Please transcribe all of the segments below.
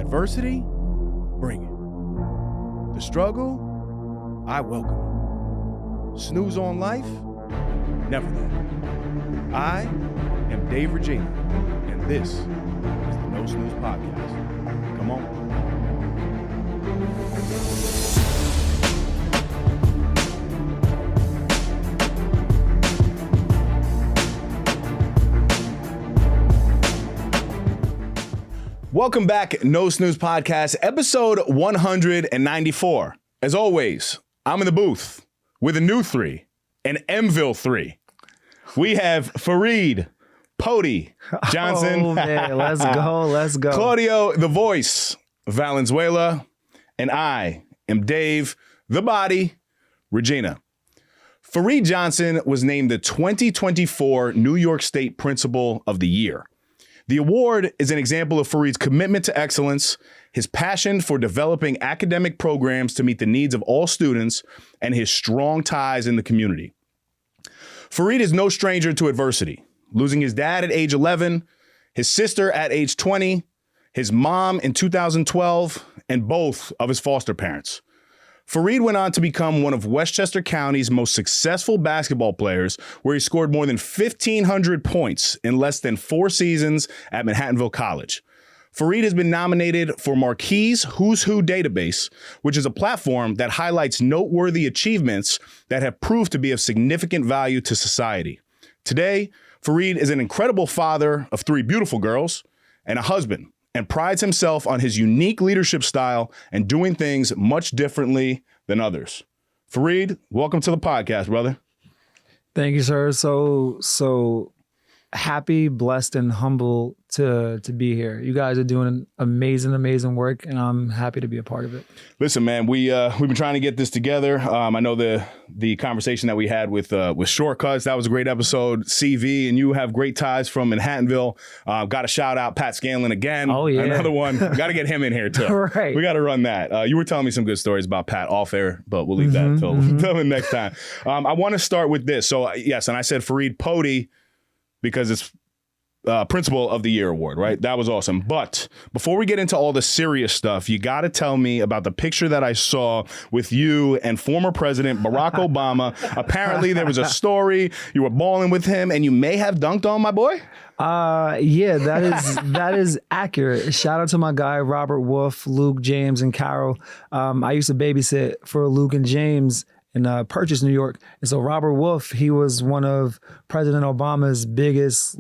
Adversity, bring it. The struggle, I welcome it. Snooze on life, never that. I am Dave Regina, and this is the No Snooze Podcast. Come on. Welcome back, No Snooze Podcast, episode 194. As always, I'm in the booth with a new three, an Mville 3. We have Farid, Pody, Johnson. Oh, man, let's go. Claudio, the voice, Valenzuela, and I am Dave, the body, Regina. Farid Johnson was named the 2024 New York State Principal of the Year. The award is an example of Farid's commitment to excellence, his passion for developing academic programs to meet the needs of all students, and his strong ties in the community. Farid is no stranger to adversity, losing his dad at age 11, his sister at age 20, his mom in 2012, and both of his foster parents. Farid went on to become one of Westchester County's most successful basketball players, where he scored more than 1,500 points in less than 4 seasons at Manhattanville College. Farid has been nominated for Marquis Who's Who database, which is a platform that highlights noteworthy achievements that have proved to be of significant value to society. Today, Farid is an incredible father of 3 beautiful girls and a husband, and prides himself on his unique leadership style and doing things much differently than others. Farid, welcome to the podcast, brother. Thank you, sir. So happy, blessed, and humble to be here. You guys are doing amazing work, and I'm happy to be a part of it. Listen, man, we've been trying to get this together. I know the conversation that we had with Shortcuts, that was a great episode. CV, and you have great ties from Manhattanville. Got to shout out Pat Scanlon again. Oh, yeah. Another one. Got to get him in here, too. Right. We got to run that. You were telling me some good stories about Pat off air, but we'll leave that until the next time. I want to start with this. So, yes, and I said Farid Pody because it's Principal of the Year award, right? That was awesome. But before we get into all the serious stuff, you got to tell me about the picture that I saw with you and former President Barack Obama. Apparently, there was a story. You were balling with him, and you may have dunked on my boy. Yeah, that is accurate. Shout out to my guy Robert Wolf, Luke, James, and Carol. I used to babysit for Luke and James in Purchase, New York. And so Robert Wolf, he was one of President Obama's biggest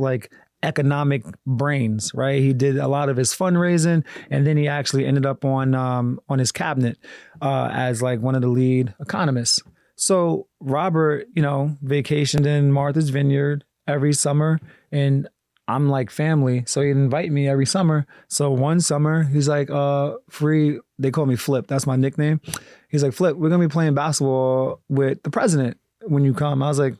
economic brains, right? He did a lot of his fundraising, and then he actually ended up on his cabinet as one of the lead economists. So Robert, vacationed in Martha's Vineyard every summer, and I'm like family, so he'd invite me every summer. So one summer, he's like, Free, they call me Flip, that's my nickname. He's like, Flip, we're gonna be playing basketball with the president when you come. I was like,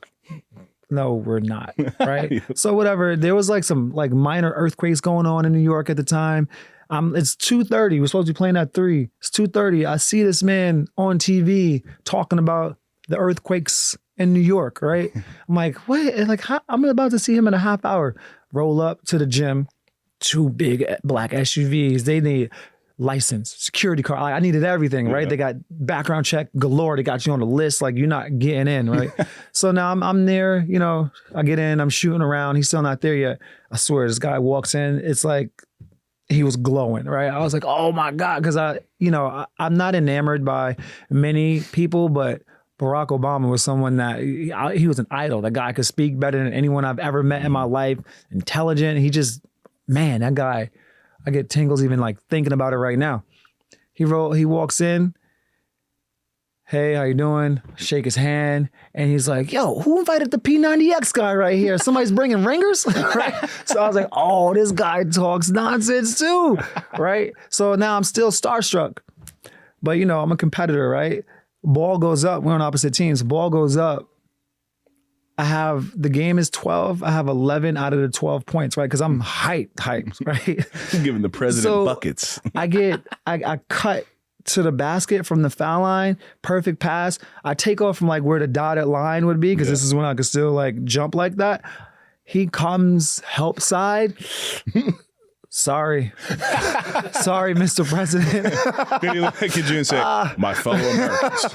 no, we're not, right? So whatever, there was some minor earthquakes going on in New York at the time. It's 2:30, we're supposed to be playing at 3. It's 2:30, I see this man on TV talking about the earthquakes in New York, right? I'm like, what? I'm about to see him in a half hour. Roll up to the gym, 2 big black SUVs. They need license, security card. I needed everything, right? Yeah. They got background check galore. They got you on the list. You're not getting in, right? So now I'm there, I get in, I'm shooting around. He's still not there yet. I swear, this guy walks in. It's like he was glowing, right? I was like, oh my God. Cause I'm not enamored by many people, but Barack Obama was someone that he was an idol. That guy could speak better than anyone I've ever met in my life. Intelligent. He just, man, that guy, I get tingles even thinking about it right now. He walks in. Hey, how you doing? Shake his hand. And he's like, yo, who invited the P90X guy right here? Somebody's bringing ringers? Right? So I was like, oh, this guy talks nonsense too. Right? So now I'm still starstruck. But I'm a competitor, right? Ball goes up. We're on opposite teams. Ball goes up. The game is 12. I have 11 out of the 12 points, right? Because I'm hyped, right? You're giving the president buckets. I cut to the basket from the foul line, perfect pass. I take off from where the dotted line would be, because this is when I could still jump like that. He comes help side, sorry, Mr. President. Did he look at you and say, my fellow Americans?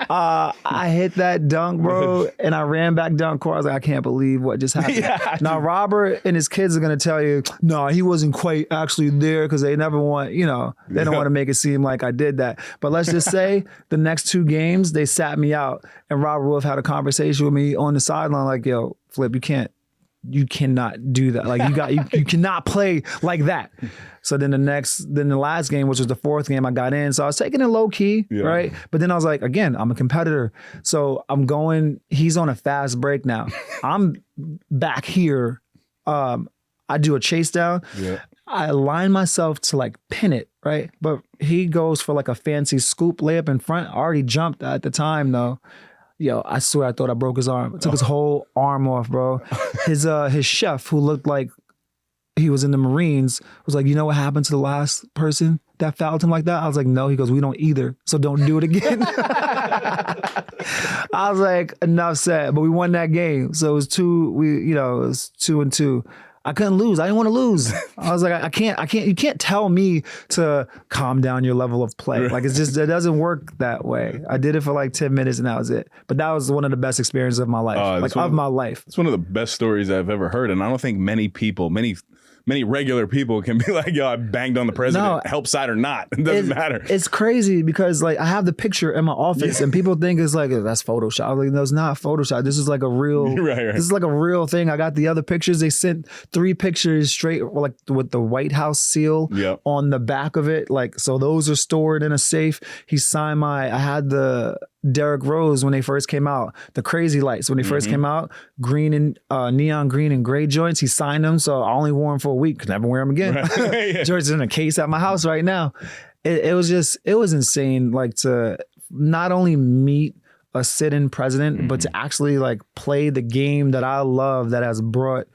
I hit that dunk, bro, and I ran back down court. I was like, I can't believe what just happened. Yeah, now, Robert and his kids are going to tell you, no, he wasn't quite actually there because they never want, they don't want to make it seem like I did that. But let's just say the next 2 games, they sat me out, and Robert Wolf had a conversation with me on the sideline like, yo, Flip, you cannot do that. Like you cannot play like that. So then the last game, which was the 4th game, I got in. So I was taking it low key, right? But then I was like, again, I'm a competitor. So he's on a fast break now. I'm back here. I do a chase down. Yeah. I align myself to like pin it, right? But he goes for like a fancy scoop layup in front. I already jumped at the time though. Yo, I swear I thought I broke his arm. I took his whole arm off, bro. His chef, who looked like he was in the Marines, was like, you know what happened to the last person that fouled him like that? I was like, no. He goes, we don't either, so don't do it again. I was like, enough said. But we won that game, so it was 2-2. I couldn't lose. I didn't want to lose. I was like, I can't. You can't tell me to calm down your level of play. Like it doesn't work that way. I did it for like 10 minutes and that was it. But that was one of the best experiences of my life. My life. It's one of the best stories I've ever heard. And I don't think many regular people can be like, yo, I banged on the president, help side or not. It doesn't matter. It's crazy because like I have the picture in my office and people think it's like, that's Photoshop. I'm like, no, it's not Photoshop. This is like a real, this is like a real thing. I got the other pictures. They sent 3 pictures straight, like with the White House seal on the back of it. Like, so those are stored in a safe. He signed I had the Derrick Rose when they first came out, the Crazy Lights when they first came out, green and neon green and gray joints. He signed them, so I only wore them for a week. Could never wear them again. Right. George's in a case at my house right now. It was insane, like to not only meet a sit-in president, but to actually like play the game that I love that has brought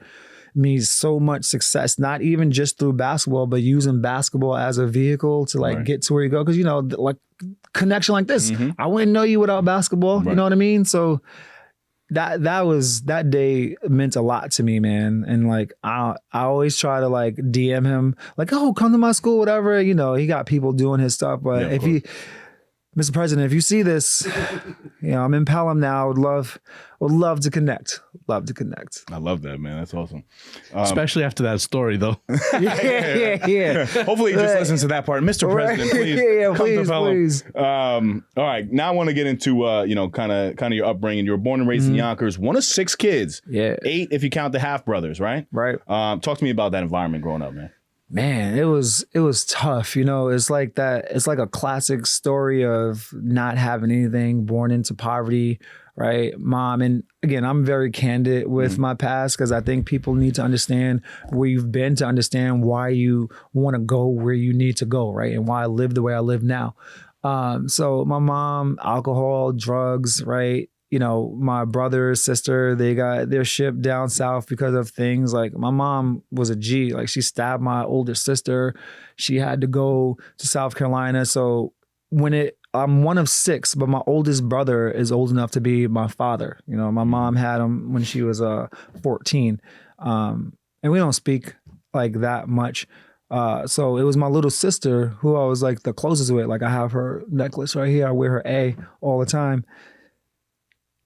me so much success, not even just through basketball, but using basketball as a vehicle to like get to where you go. Cause like connection like this, I wouldn't know you without basketball. You know what I mean? So that day meant a lot to me, man. And like, I always try to like DM him like, oh, come to my school, whatever. He got people doing his stuff, but Mr. President, if you see this, I'm in Pelham now. Would love to connect. Love to connect. I love that, man. That's awesome. Especially after that story, though. Yeah. Hopefully, he just listens to that part, Mr. President. Please, please. All right, now I want to get into kind of your upbringing. You were born and raised in Yonkers. One of 6 kids. Yeah, 8 if you count the half brothers, right? Right. Talk to me about that environment growing up, man. Man, it was tough. It's like that. It's like a classic story of not having anything, born into poverty, right? Mom, and again, I'm very candid with my past because I think people need to understand where you've been to understand why you want to go where you need to go, right? And why I live the way I live now. So my mom, alcohol, drugs, right? My brother, sister, they got their ship down south because of things like my mom was a G. Like she stabbed my older sister. She had to go to South Carolina. So I'm one of 6, but my oldest brother is old enough to be my father. My mom had him when she was 14. And we don't speak like that much. So it was my little sister who I was like the closest with. Like I have her necklace right here. I wear her A all the time.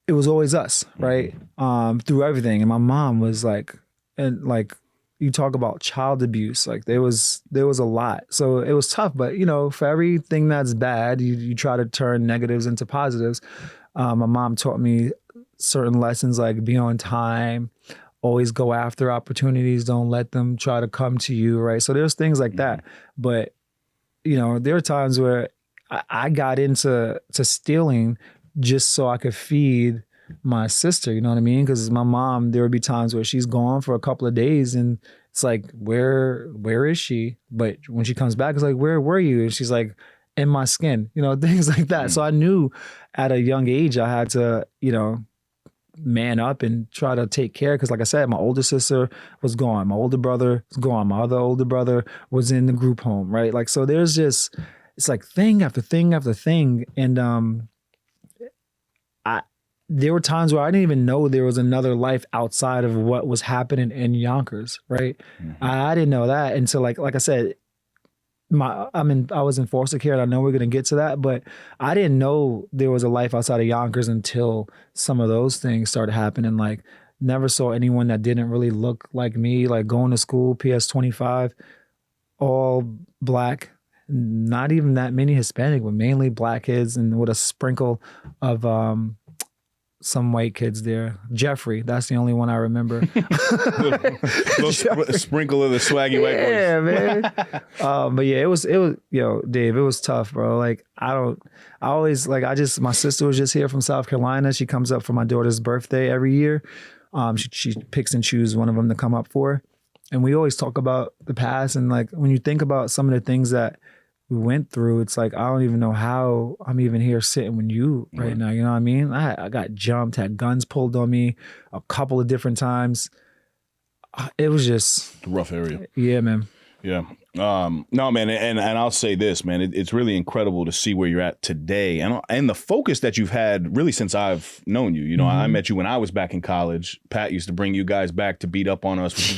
It was always us, right? Through everything. And my mom was like, and like you talk about child abuse, like there was a lot. So it was tough, but for everything that's bad, you try to turn negatives into positives. My mom taught me certain lessons like be on time, always go after opportunities, don't let them try to come to you, right? So there's things like that. But, there are times where I got into stealing just so I could feed my sister, you know what I mean? Because my mom, there would be times where she's gone for a couple of days and it's like, where is she? But when she comes back, it's like, where were you? And she's like, in my skin, things like that. So I knew at a young age, I had to, man up and try to take care. Because like I said, my older sister was gone. My older brother was gone. My other older brother was in the group home, right? Like, so there's just, it's like thing after thing after thing. And, there were times where I didn't even know there was another life outside of what was happening in Yonkers, right? I didn't know that until like I said, I was in foster care, and I know we're gonna get to that, but I didn't know there was a life outside of Yonkers until some of those things started happening. Like, never saw anyone that didn't really look like me, like going to school, PS 25, all black, not even that many Hispanic, but mainly black kids, and with a sprinkle of some white kids there. Jeffrey, that's the only one I remember. little sprinkle of the swaggy white boys. Yeah, man. But yeah, it was, yo, Dave, it was tough, bro. Like, my sister was just here from South Carolina. She comes up for my daughter's birthday every year. She picks and chooses one of them to come up for. And we always talk about the past. And like, when you think about some of the things that we went through, it's like, I don't even know how I'm even here sitting with you right now. You know what I mean? I got jumped, had guns pulled on me a couple of different times. It was just a rough area. Yeah, man. Yeah. No, man, and I'll say this, man, it's really incredible to see where you're at today, and the focus that you've had really since I've known you. You know, I met you when I was back in college. Pat used to bring you guys back to beat up on us. What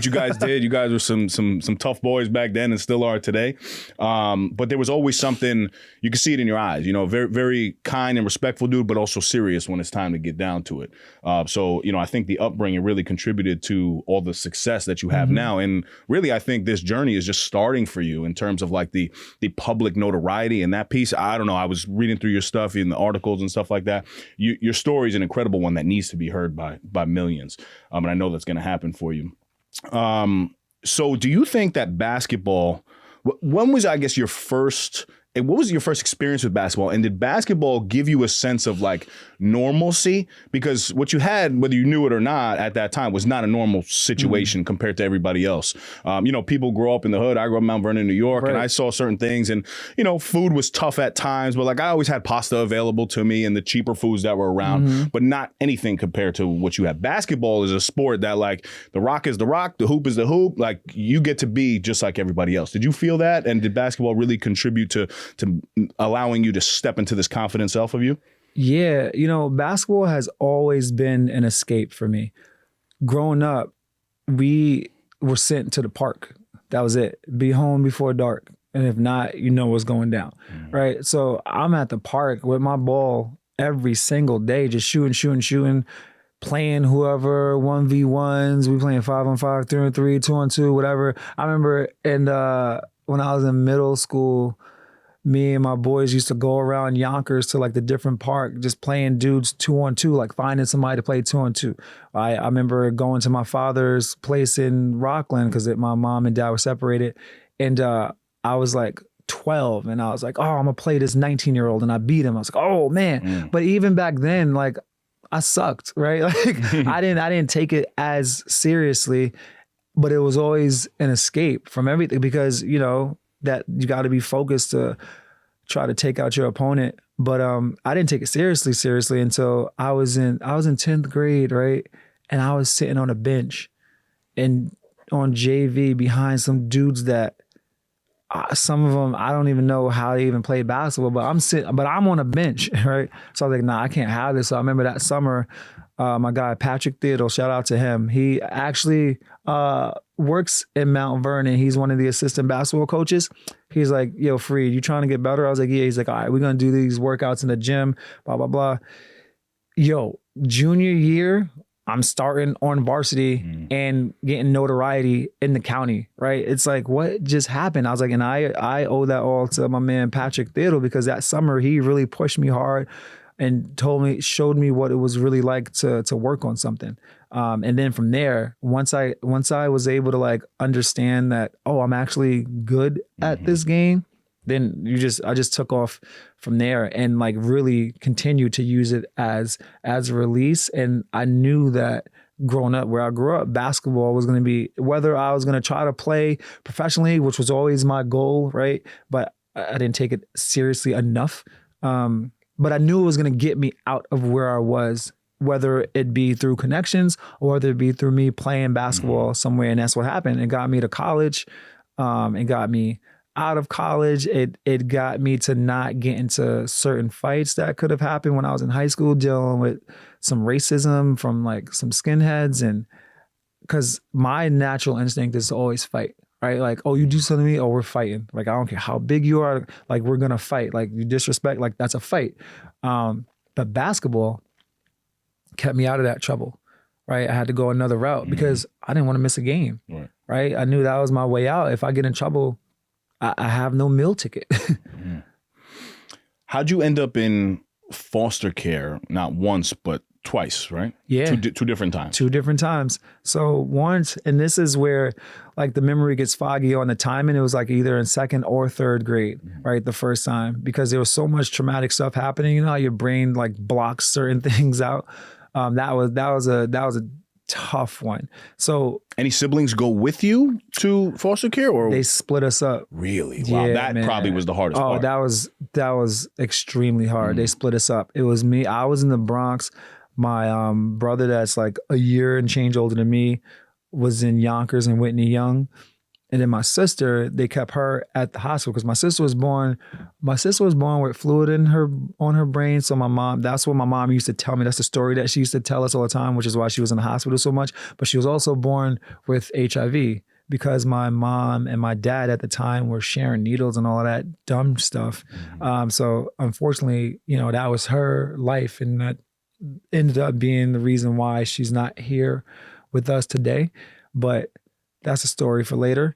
you guys did. You guys were some tough boys back then, and still are today. But there was always something, you could see it in your eyes. You know, very very kind and respectful dude, but also serious when it's time to get down to it. So you know, I think the upbringing really contributed to all the success that you have now, and really, I think this journey is just starting for you in terms of like the public notoriety and that piece. I don't know. I was reading through your stuff in the articles and stuff like that. Your story is an incredible one that needs to be heard by millions. And I know that's going to happen for you. So do you think that basketball, when was, I guess, what was your first experience with basketball? And did basketball give you a sense of like normalcy? Because what you had, whether you knew it or not at that time, was not a normal situation compared to everybody else. You know, people grow up in the hood. I grew up in Mount Vernon, New York, and I saw certain things. And, you know, food was tough at times, but like I always had pasta available to me and the cheaper foods that were around, but not anything compared to what you have. Basketball is a sport that like the rock is the rock, the hoop is the hoop. Like you get to be just like everybody else. Did you feel that? And did basketball really contribute to allowing you to step into this confident self of you? Yeah, you know, basketball has always been an escape for me. Growing up, we were sent to the park. That was it. Be home before dark. And if not, you know what's going down, right? So I'm at the park with my ball every single day, just shooting, playing whoever, 1v1s. We playing 5-on-5, 3-on-3, 2-on-2, whatever. I remember when I was in middle school, me and my boys used to go around Yonkers to like the different park, just playing dudes 2-on-2, like finding somebody to play 2-on-2. I remember going to my father's place in Rockland because my mom and dad were separated. And I was like 12 and I was like, oh, I'm gonna play this 19-year-old, and I beat him. I was like, oh man. But even back then, like I sucked, right? Like I didn't take it as seriously, but it was always an escape from everything because, you know, that you got to be focused to try to take out your opponent. But I didn't take it seriously until I was in 10th grade, right? And I was sitting on a bench and on JV behind some dudes that some of them, I don't even know how they even played basketball, but I'm on a bench, right? So I was like, nah, I can't have this. So I remember that summer, my guy, Patrick Theodore, shout out to him. He actually works in Mount Vernon. He's one of the assistant basketball coaches. He's like, yo, Farid, you trying to get better? I was like, yeah. He's like, all right, we're going to do these workouts in the gym, blah, blah, blah. Yo, junior year, I'm starting on varsity and getting notoriety in the county, right? It's like, what just happened? I was like, and I owe that all to my man, Patrick Theodore, because that summer he really pushed me hard and showed me what it was really like to work on something. And then from there, once I was able to like understand that, oh, I'm actually good at this game, then I just took off from there and like really continued to use it as a release. And I knew that growing up, where I grew up, basketball was going to be, whether I was going to try to play professionally, which was always my goal, right? But I didn't take it seriously enough. But I knew it was going to get me out of where I was, whether it be through connections or whether it be through me playing basketball somewhere. And that's what happened. It got me to college. It got me out of college, it got me to not get into certain fights that could have happened when I was in high school, dealing with some racism from like some skinheads. And because my natural instinct is to always fight, right? Like, oh, you do something to me, oh, we're fighting. Like, I don't care how big you are, like, we're gonna fight. Like, you disrespect, like, that's a fight. But basketball kept me out of that trouble, right? I had to go another route because I didn't want to miss a game, right? I knew that was my way out. If I get in trouble, I have no meal ticket. How'd you end up in foster care? Not once, but twice, right? Yeah. Two different times. 2 different times. So once, and this is where like the memory gets foggy on the timing. It was like either in 2nd or 3rd grade, right? The first time, because there was so much traumatic stuff happening. You know how your brain like blocks certain things out. That was a tough one. So any siblings go with you to foster care, or they split us up? Really? Wow, that man. probably was the hardest part. That was extremely hard. They split us up. It was me. I was in the Bronx. My brother, that's like a year and change older than me, was in Yonkers and Whitney Young. And then my sister, they kept her at the hospital because my sister was born with fluid on her brain. So my mom, that's what my mom used to tell me. That's the story that she used to tell us all the time, which is why she was in the hospital so much. But she was also born with HIV because my mom and my dad at the time were sharing needles and all of that dumb stuff. So unfortunately, you know, that was her life, and that ended up being the reason why she's not here with us today. But that's a story for later.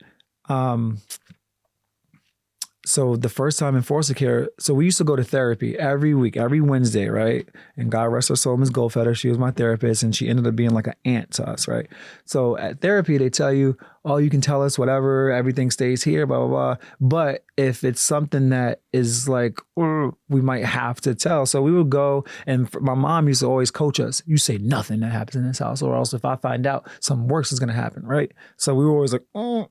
So the first time in foster care, so we used to go to therapy every week, every Wednesday, right? And God rest her soul, Ms. Goldfeder, she was my therapist, and she ended up being like an aunt to us, right? So at therapy, they tell you, oh, you can tell us whatever, everything stays here, blah, blah, blah. But if it's something that is like, we might have to tell. So we would go, and my mom used to always coach us. You say nothing that happens in this house, or else if I find out, something worse is going to happen, right? So we were always like,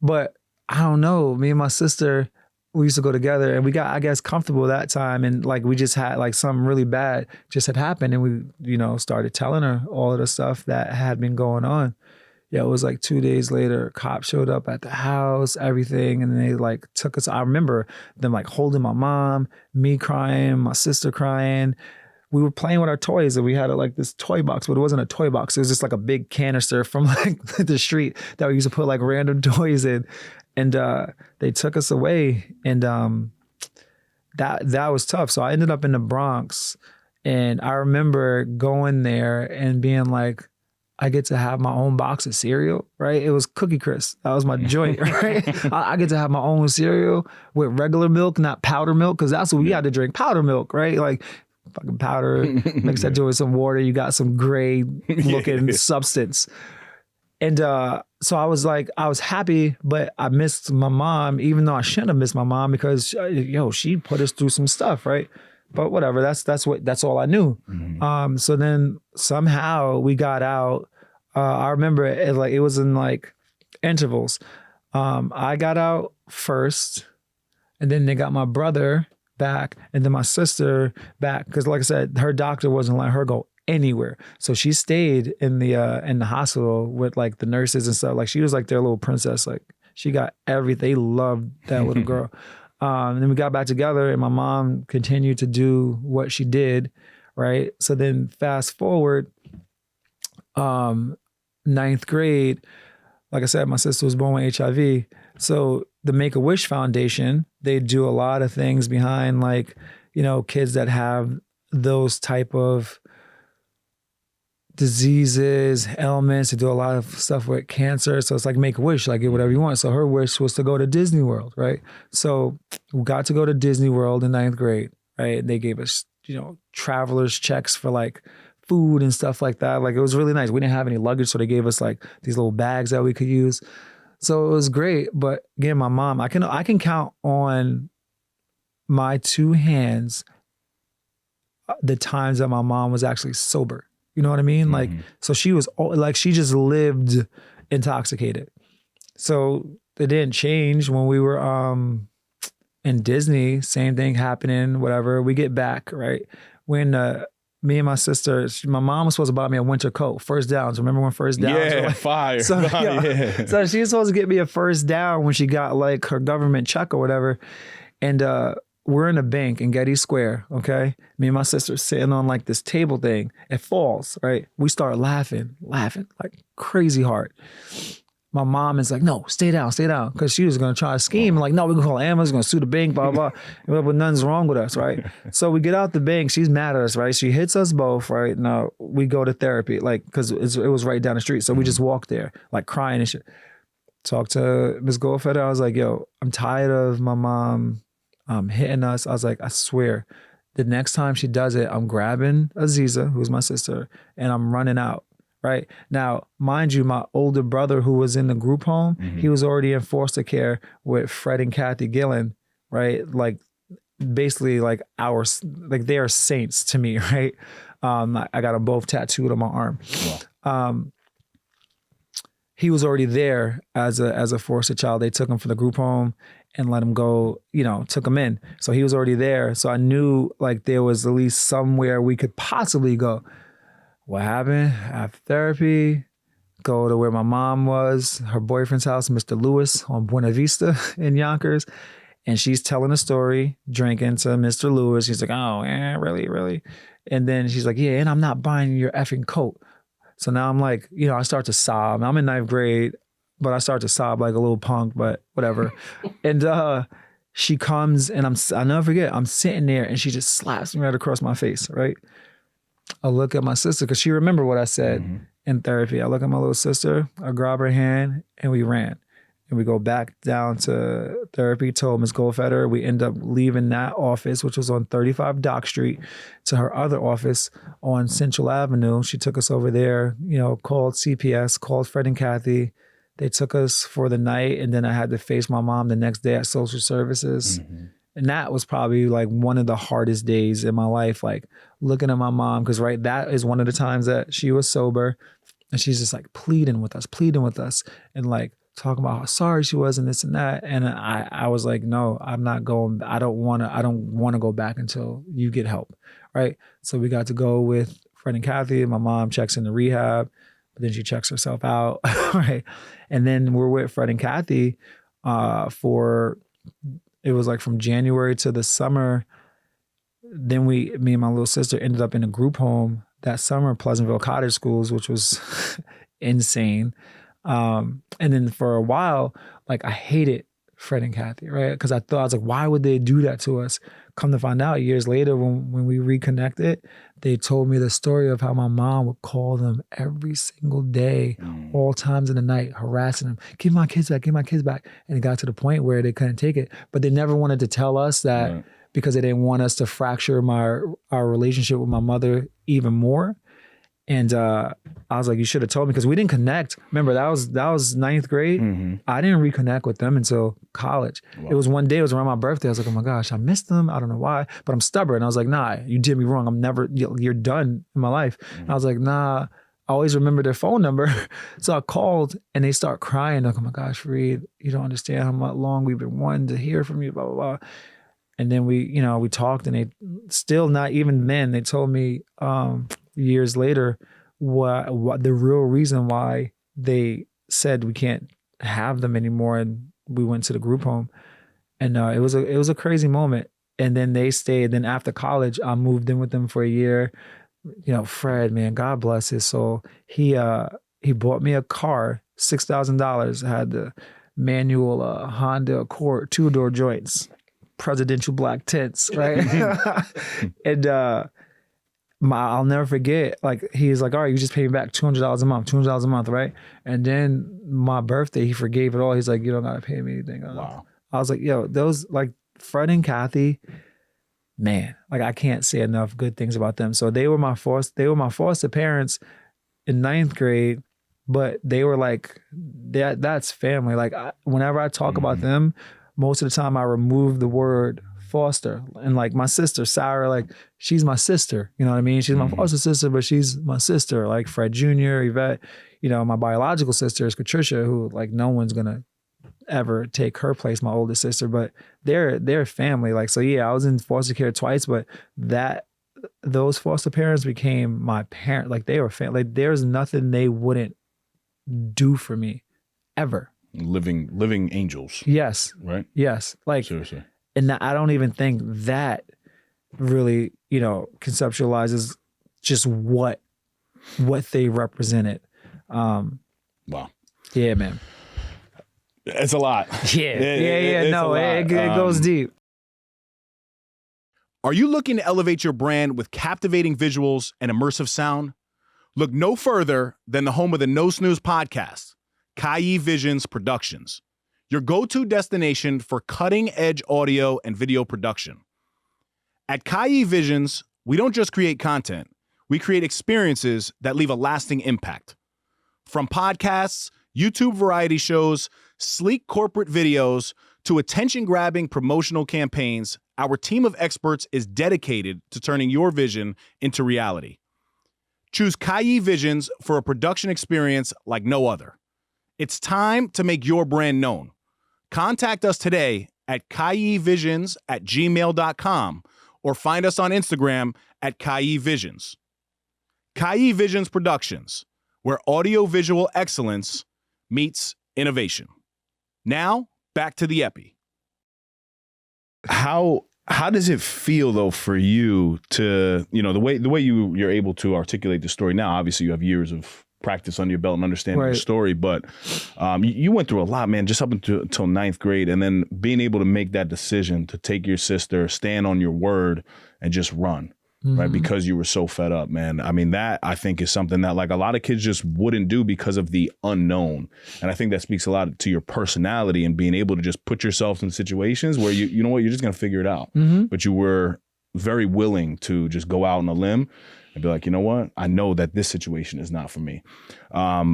But I don't know, me and my sister, we used to go together, and we got, I guess, comfortable that time. And like, we just had like something really bad just had happened. And we, you know, started telling her all of the stuff that had been going on. Yeah, it was like 2 days later, cops showed up at the house, everything. And they like took us. I remember them like holding my mom, me crying, my sister crying. We were playing with our toys, and we had like this toy box, but it wasn't a toy box. It was just like a big canister from like the street that we used to put like random toys in. And they took us away, and that was tough. So I ended up in the Bronx, and I remember going there and being like, I get to have my own box of cereal, right? It was Cookie Crisp. That was my joint, right? I get to have my own cereal with regular milk, not powder milk, because that's what we had to drink, powder milk, right? Like fucking powder, mix that with some water, you got some gray looking substance. And so I was like, I was happy, but I missed my mom, even though I shouldn't have missed my mom, because she put us through some stuff, right? But whatever, that's all I knew. So then somehow we got out. I remember it was in like intervals. I got out first, and then they got my brother back, and then my sister back, because like I said, her doctor wasn't letting her go anywhere. So she stayed in the hospital with like the nurses and stuff. Like she was like their little princess. Like she got everything. They loved that little girl. And then we got back together, and my mom continued to do what she did, right? So then fast forward, 9th grade, like I said, my sister was born with HIV. So the Make-A-Wish Foundation, they do a lot of things behind like, you know, kids that have those type of diseases, ailments. They do a lot of stuff with cancer. So it's like make a wish, like get whatever you want. So her wish was to go to Disney World, right? So we got to go to Disney World in 9th grade, right? They gave us, you know, traveler's checks for like food and stuff like that. Like it was really nice. We didn't have any luggage, so they gave us like these little bags that we could use. So it was great. But again, my mom, I can count on my 2 hands the times that my mom was actually sober. You know what I mean? Like, so she was like, she just lived intoxicated. So it didn't change when we were in Disney, same thing happening, whatever. We get back, right? We're in the me and my sister, my mom was supposed to buy me a winter coat, first downs. Remember when first downs? Yeah, were like, fire. So, Yeah. so she was supposed to get me a first down when she got like her government check or whatever. And we're in a bank in Getty Square, okay? Me and my sister sitting on like this table thing. It falls, right? We start laughing like crazy hard. My mom is like, no, stay down. Because she was going to try to scheme. Like, no, we're going to call ambulance, going to sue the bank, blah, blah. But nothing's wrong with us, right? So we get out the bank. She's mad at us, right? She hits us both, right? Now we go to therapy, like, because it was right down the street. So we just walked there, like crying and shit. Talked to Ms. Goldfeder. I was like, yo, I'm tired of my mom hitting us. I was like, I swear, the next time she does it, I'm grabbing Aziza, who's my sister, and I'm running out. Right now, mind you, my older brother who was in the group home, he was already in foster care with Fred and Kathy Gillen, right? Like basically like they are saints to me, right? I got them both tattooed on my arm. Wow. He was already there as a foster child. They took him from the group home and let him go, took him in. So he was already there. So I knew like there was at least somewhere we could possibly go. What happened? After therapy, go to where my mom was, her boyfriend's house, Mr. Lewis on Buena Vista in Yonkers. And she's telling a story, drinking to Mr. Lewis. He's like, oh, yeah, really? And then she's like, yeah, and I'm not buying your effing coat. So now I'm like, I start to sob. I'm in 9th grade, but I start to sob like a little punk, but whatever. And she comes and I'll never forget, I'm sitting there and she just slaps me right across my face, right? I look at my sister because she remembered what I said in therapy. I look at my little sister, I grab her hand and we ran. And we go back down to therapy, told Ms. Goldfeder. We end up leaving that office, which was on 35 Dock Street, to her other office on Central Avenue. She took us over there, called CPS, called Fred and Kathy. They took us for the night, and then I had to face my mom the next day at social services. And that was probably like one of the hardest days in my life, like looking at my mom, because that is one of the times that she was sober and she's just like pleading with us and like talking about how sorry she was and this and that. And I was like, no, I'm not going. I don't want to go back until you get help. Right. So we got to go with Fred and Kathy. My mom checks into rehab, but then she checks herself out. Right. And then we're with Fred and Kathy it was like from January to the summer. Then me and my little sister ended up in a group home that summer, Pleasantville Cottage Schools, which was insane. And then for a while, like I hated Fred and Kathy, right? Because I was like, why would they do that to us? Come to find out years later when we reconnected, they told me the story of how my mom would call them every single day, all times in the night, harassing them, give my kids back. And it got to the point where they couldn't take it. But they never wanted to tell us that because they didn't want us to fracture our relationship with my mother even more. And I was like, you should have told me, because we didn't connect. Remember, that was 9th grade. I didn't reconnect with them until college. Wow. It was one day, it was around my birthday. I was like, oh my gosh, I missed them. I don't know why, but I'm stubborn. I was like, nah, you did me wrong. You're done in my life. I was like, nah, I always remember their phone number. So I called and they start crying. Like, oh my gosh, Farid, you don't understand how much long we've been wanting to hear from you, blah, blah, blah. And then we talked, and they still, not even then, they told me, years later, what the real reason why they said we can't have them anymore, and we went to the group home, and it was a crazy moment. And then they stayed. Then after college, I moved in with them for a year. Fred, man, God bless his soul. He bought me a car, $6,000. Had the manual Honda Accord 2-door joints, presidential black tints, right? And I'll never forget, like, he's like, all right, you just pay me back $200 a month, right? And then my birthday, he forgave it all. He's like, you don't gotta pay me anything. Wow. I was like, yo, those, like, Fred and Kathy, man, like, I can't say enough good things about them. So they were my foster parents in 9th grade, but they were like, that's family. Like, whenever I talk about them, most of the time I remove the word foster. And like my sister, Sarah, like, she's my sister. You know what I mean? She's my foster sister, but she's my sister. Like Fred Jr., Yvette, my biological sister is Patricia, who, like, no one's gonna ever take her place, my oldest sister, but they're family. Like, so yeah, I was in foster care twice, but that those foster parents became my parent. Like they were like there's nothing they wouldn't do for me ever. Living angels. Yes. Right? Yes. Like, seriously. And I don't even think that really, conceptualizes just what they represented. Wow. Yeah, man. It's a lot. Yeah. It goes deep. Are you looking to elevate your brand with captivating visuals and immersive sound? Look no further than the home of the No Snooze podcast, Kai Visions Productions, your go-to destination for cutting-edge audio and video production. At Kai Visions, we don't just create content, we create experiences that leave a lasting impact. From podcasts, YouTube variety shows, sleek corporate videos, to attention-grabbing promotional campaigns, our team of experts is dedicated to turning your vision into reality. Choose Kai Visions for a production experience like no other. It's time to make your brand known. Contact us today at kaivisions@gmail.com or find us on Instagram at Kai Visions. Kai Visions Productions, where audio-visual excellence meets innovation. Now, back to the epi. How does it feel though for you to, the way you're able to articulate the story now? Obviously, you have years of practice under your belt and understanding the story, but you went through a lot, man, just up until ninth grade, and then being able to make that decision to take your sister, stand on your word, and just run. Right, because you were so fed up, man. I mean, that I think is something that like a lot of kids just wouldn't do because of the unknown. And I think that speaks a lot to your personality and being able to just put yourself in situations where you know what, you're just gonna figure it out. But you were very willing to just go out on a limb and be like, you know what, I know that this situation is not for me. I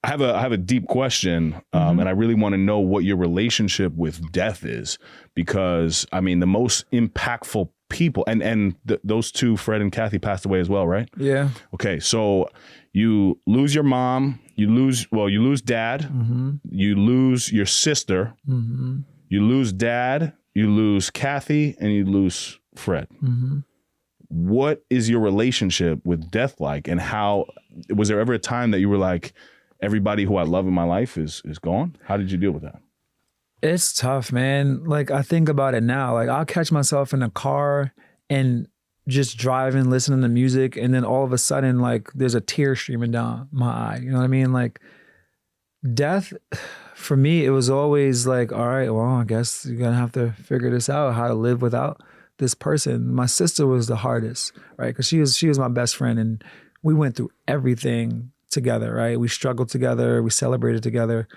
have a deep question, and I really want to know what your relationship with death is, because I mean, the most impactful people, and those two, Fred and Kathy, passed away as well, right? Yeah. Okay, so you lose your mom, you lose dad, you lose your sister, you lose dad, you lose Kathy, and you lose Fred. What is your relationship with death like, and how was there ever a time that you were like, everybody who I love in my life is gone? How did you deal with that? It's tough, man. Like, I think about it now. Like, I'll catch myself in a car and just driving, listening to music, and then all of a sudden, like, there's a tear streaming down my eye. You know what I mean? Like, death, for me, it was always like, all right, well, I guess you're gonna have to figure this out, how to live without this person. My sister was the hardest, right? Because she was my best friend, and we went through everything together, right? We struggled together, we celebrated together,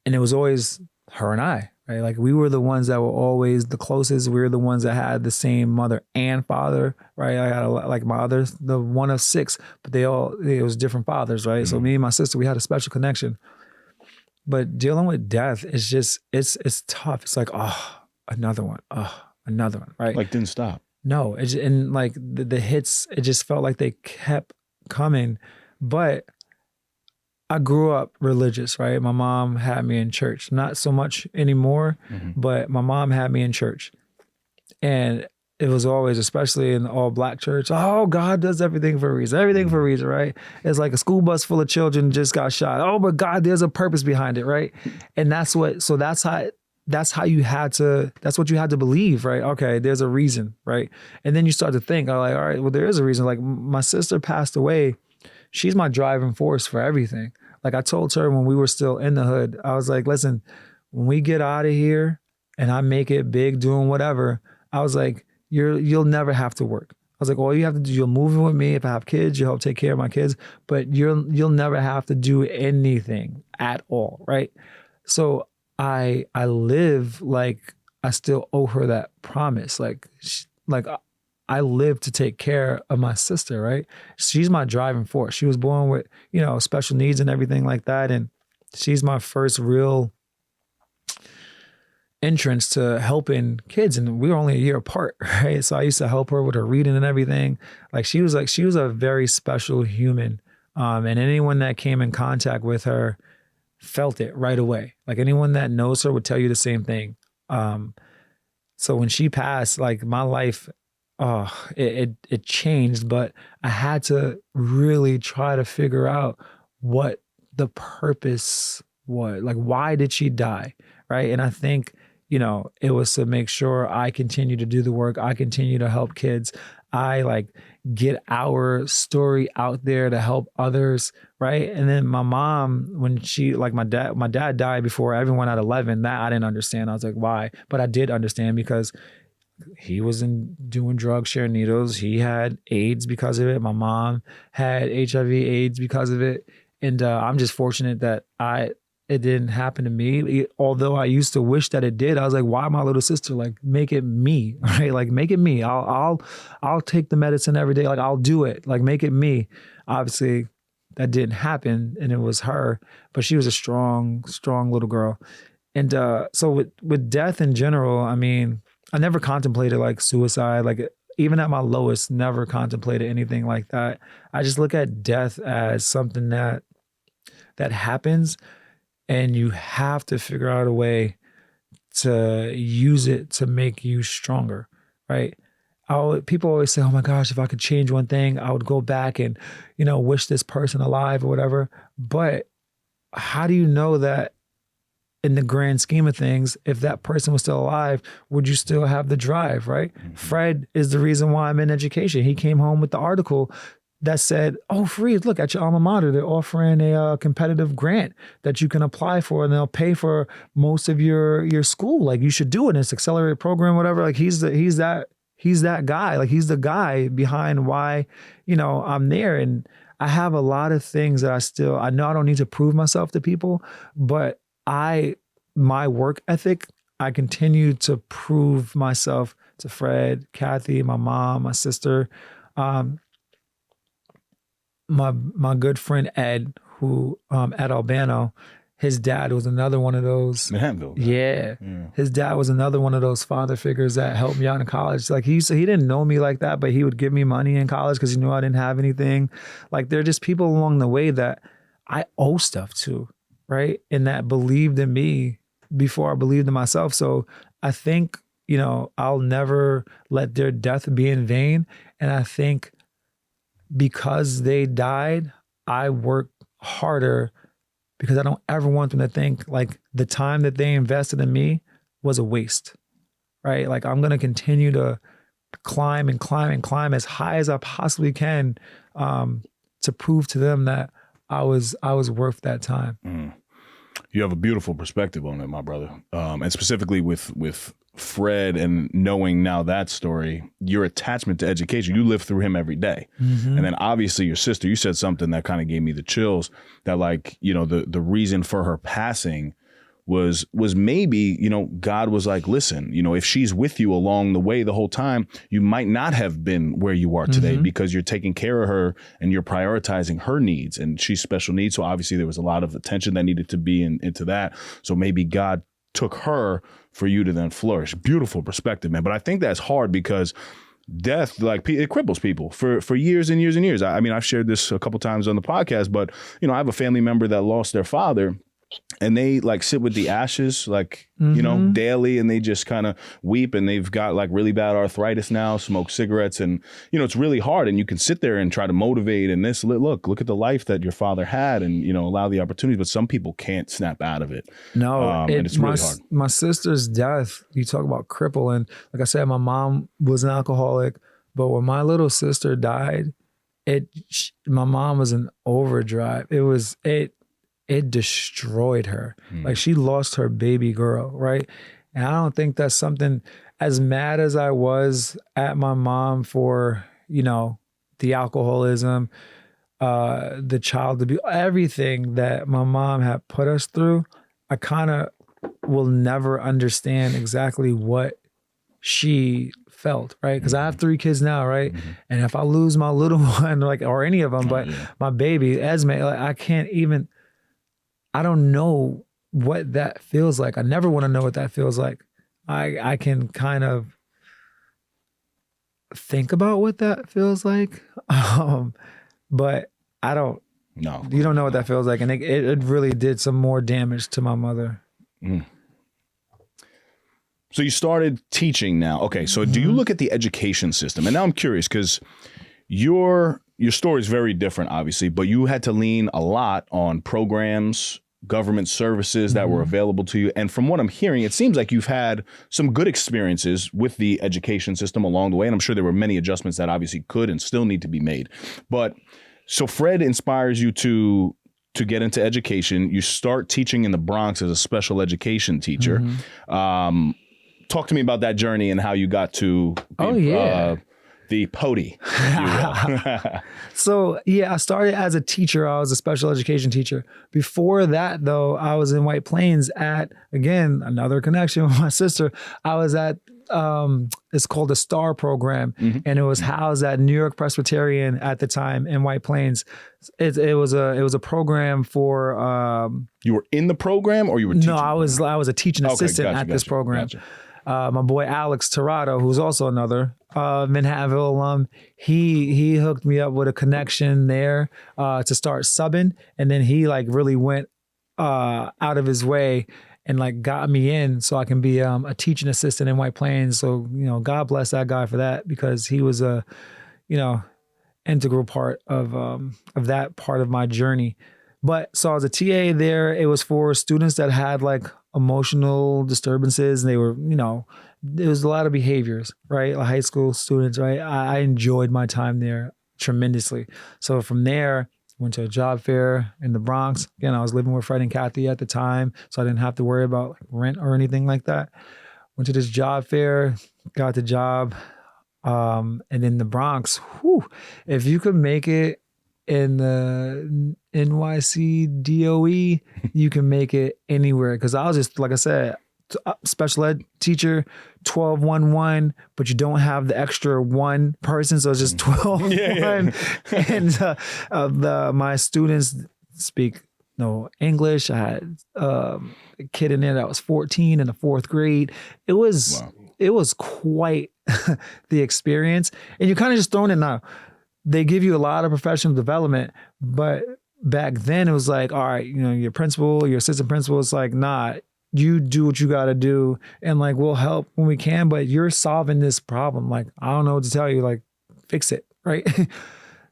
and it was always her and I, right? Like, we were the ones that were always the closest. We were the ones that had the same mother and father, right? I had like my other, the one of 6, but it was different fathers, right? So me and my sister, we had a special connection. But dealing with death is just, it's tough. It's like, another one, right? Like, didn't stop. No, and like the hits, it just felt like they kept coming. But I grew up religious, right? My mom had me in church, not so much anymore, but my mom had me in church. And it was always, especially in the all black church, oh, God does everything for a reason, right? It's like a school bus full of children just got shot. Oh, but God, there's a purpose behind it, right? And that's what you had to believe, right? Okay, there's a reason, right? And then you start to think, like, all right, well, there is a reason. Like, my sister passed away. She's my driving force for everything. Like, I told her when we were still in the hood, I was like, listen, when we get out of here and I make it big doing whatever, I was like, you'll never have to work. I was like, all you have to do, you'll move in with me. If I have kids, you'll help take care of my kids, but you'll never have to do anything at all, right? So I live like I still owe her that promise. Like I live to take care of my sister, right? She's my driving force. She was born with, special needs and everything like that. And she's my first real entrance to helping kids. And we were only a year apart, right? So I used to help her with her reading and everything. She was a very special human. And anyone that came in contact with her felt it right away. Like, anyone that knows her would tell you the same thing. So when she passed, like, my life it changed, but I had to really try to figure out what the purpose was. Like, why did she die? Right. And I think, it was to make sure I continue to do the work. I continue to help kids. I like get our story out there to help others. Right. And then my mom, when she, like my dad died before everyone at 11, that I didn't understand. I was like, why? But I did understand because he was doing drugs, sharing needles. He had AIDS because of it. My mom had HIV AIDS because of it. And I'm just fortunate that it didn't happen to me. Although I used to wish that it did. I was like, why my little sister? Like, make it me, right? Like, make it me. I'll take the medicine every day. Like, I'll do it. Like, make it me. Obviously, that didn't happen, and it was her. But she was a strong, strong little girl. And so with death in general, I mean, I never contemplated like suicide. Like, even at my lowest, never contemplated anything like that. I just look at death as something that happens. And you have to figure out a way to use it to make you stronger, right? People always say, oh my gosh, if I could change one thing, I would go back and, wish this person alive or whatever. But how do you know that in the grand scheme of things, if that person was still alive, would you still have the drive, right? Mm-hmm. Fred is the reason why I'm in education. He came home with the article that said, oh, Farid, look, at your alma mater, they're offering a competitive grant that you can apply for, and they'll pay for most of your school. Like, you should do it. It's accelerated program, whatever. Like, he's that guy. Like, he's the guy behind why, I'm there. And I have a lot of things that I know I don't need to prove myself to people, but my work ethic, I continue to prove myself to Fred, Kathy, my mom, my sister, my good friend Ed, who Ed Albano, his dad was another one of those. Manhattanville. Yeah. His dad was another one of those father figures that helped me out in college. Like, he didn't know me like that, but he would give me money in college because he knew I didn't have anything. Like, there are just people along the way that I owe stuff to, right? And that believed in me before I believed in myself. So I think, I'll never let their death be in vain. And I think because they died, I work harder because I don't ever want them to think like the time that they invested in me was a waste, right? Like, I'm going to continue to climb and climb and climb as high as I possibly can to prove to them that I was worth that time. Mm. You have a beautiful perspective on it, my brother. And specifically with Fred and knowing now that story, your attachment to education, you live through him every day. Mm-hmm. And then obviously your sister, you said something that kind of gave me the chills, that like, the reason for her passing was maybe, God was like, listen, if she's with you along the way the whole time, you might not have been where you are today because you're taking care of her and you're prioritizing her needs, and she's special needs. So obviously there was a lot of attention that needed to be into that. So maybe God took her for you to then flourish. Beautiful perspective, man. But I think that's hard because death, like, it cripples people for years and years and years. I mean, I've shared this a couple times on the podcast, but, I have a family member that lost their father, and they like sit with the ashes, like, daily, and they just kind of weep, and they've got like really bad arthritis now, smoke cigarettes, and, it's really hard. And you can sit there and try to motivate and look at the life that your father had, and, allow the opportunities, but some people can't snap out of it. No, and it's really hard. My sister's death, you talk about cripple, and like I said, my mom was an alcoholic, but when my little sister died, my mom was in overdrive. It destroyed her. Like, she lost her baby girl, right? And I don't think that's something, as mad as I was at my mom for, the alcoholism, the child abuse, everything that my mom had put us through, I kind of will never understand exactly what she felt, right? Because I have 3 kids now, right? And if I lose my little one, like, or any of them, but my baby, Esme, like, I don't know what that feels like. I never want to know what that feels like. I can kind of think about what that feels like, but I don't. No, you don't know what that feels like, and it really did some more damage to my mother. So you started teaching now. Okay, so do you look at the education system? And now I'm curious because your story is very different, obviously, but you had to lean a lot on programs, government services that were available to you. And from what I'm hearing, it seems like you've had some good experiences with the education system along the way. And I'm sure there were many adjustments that obviously could and still need to be made. But so Fred inspires you to get into education. You start teaching in the Bronx as a special education teacher. Talk to me about that journey and how you got to the pody, if you will. So, I started as a teacher. I was a special education teacher. Before that, though, I was in White Plains at, again, another connection with my sister. I was at, it's called the STAR program, and it was housed at New York Presbyterian at the time in White Plains. It was a program for... You were in the program or you were teaching? No, I was a teaching assistant at this program. My boy Alex Torrado, who's also another Manhattanville alum, he hooked me up with a connection there to start subbing, and then he like really went out of his way and like got me in so I can be a teaching assistant in White Plains. So God bless that guy for that, because he was a integral part of that part of my journey. But so I was a TA there. It was for students that had like emotional disturbances, and they were, there was a lot of behaviors, right? Like high school students, right? I enjoyed my time there tremendously. So from there, went to a job fair in the Bronx. Again, I was living with Fred and Kathy at the time, so I didn't have to worry about rent or anything like that. Went to this job fair, got the job. And in the Bronx, if you could make it in the NYC DOE, you can make it anywhere. Because I was just, like I said, special ed teacher, 12-1-1, but you don't have the extra one person, so it's just 12-1. And my students speak no English. I had a kid in there that was 14 in the fourth grade. It was quite the experience. And you're kind of just thrown in now. They give you a lot of professional development, but back then it was like, all right, your principal, your assistant principal is like, nah, you do what you got to do, and like we'll help when we can, but you're solving this problem. Like, I don't know what to tell you, like fix it, right?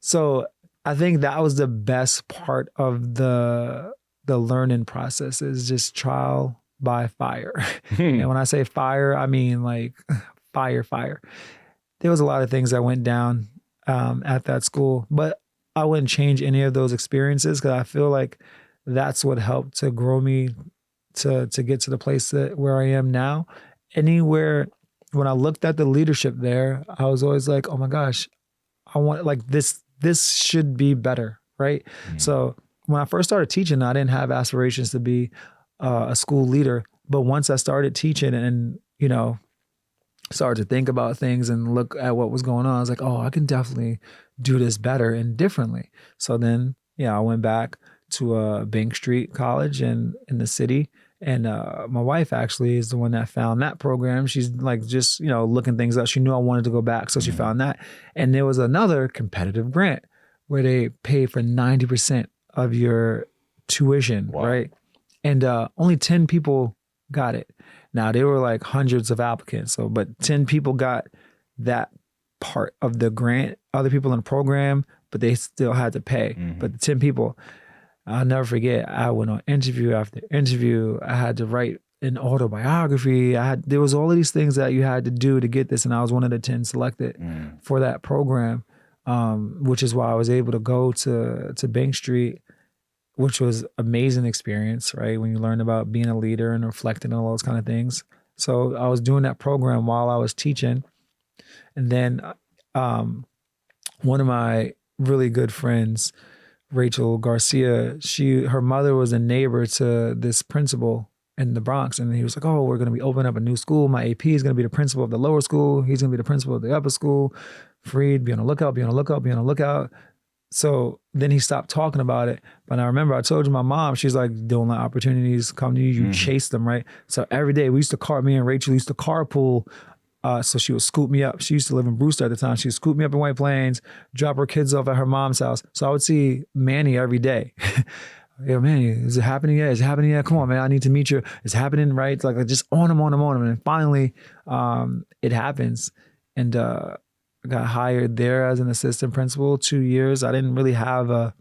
So I think that was the best part of the learning process, is just trial by fire. And when I say fire, I mean like fire. There was a lot of things that went down at that school, but I wouldn't change any of those experiences, because I feel like that's what helped to grow me to get to the place where I am now. Anywhere, when I looked at the leadership there, I was always like, oh my gosh, I want like this should be better, right? So when I first started teaching, I didn't have aspirations to be a school leader, but once I started teaching and started to think about things and look at what was going on, I was like, oh, I can definitely do this better and differently. So then, I went back to Bank Street College in the city. And my wife actually is the one that found that program. She's like just, looking things up. She knew I wanted to go back, so she found that. And there was another competitive grant where they pay for 90% of your tuition, right? And only 10 people got it. Now, there were like hundreds of applicants, but 10 people got that part of the grant. Other people in the program, but they still had to pay. But the 10 people, I'll never forget, I went on interview after interview. I had to write an autobiography. There was all of these things that you had to do to get this, and I was one of the 10 selected for that program, which is why I was able to go to Bank Street, which was amazing experience, right? When you learn about being a leader and reflecting on all those kind of things. So I was doing that program while I was teaching. And then one of my really good friends, Rachel Garcia, her mother was a neighbor to this principal in the Bronx. And he was like, oh, we're going to be opening up a new school. My AP is going to be the principal of the lower school. He's going to be the principal of the upper school. Farid, be on the lookout. So then he stopped talking about it. But I remember I told you my mom, she's like, don't let opportunities come to you. You chase them, right? So every day me and Rachel used to carpool. So she would scoop me up. She used to live in Brewster at the time. She would scoop me up in White Plains, drop her kids off at her mom's house. So I would see Manny every day. Yo, man, is it happening yet? Is it happening yet? Come on, man, I need to meet you. It's happening, right? It's like just on him. And finally, it happens. And I got hired there as an assistant principal, 2 years. I didn't really have a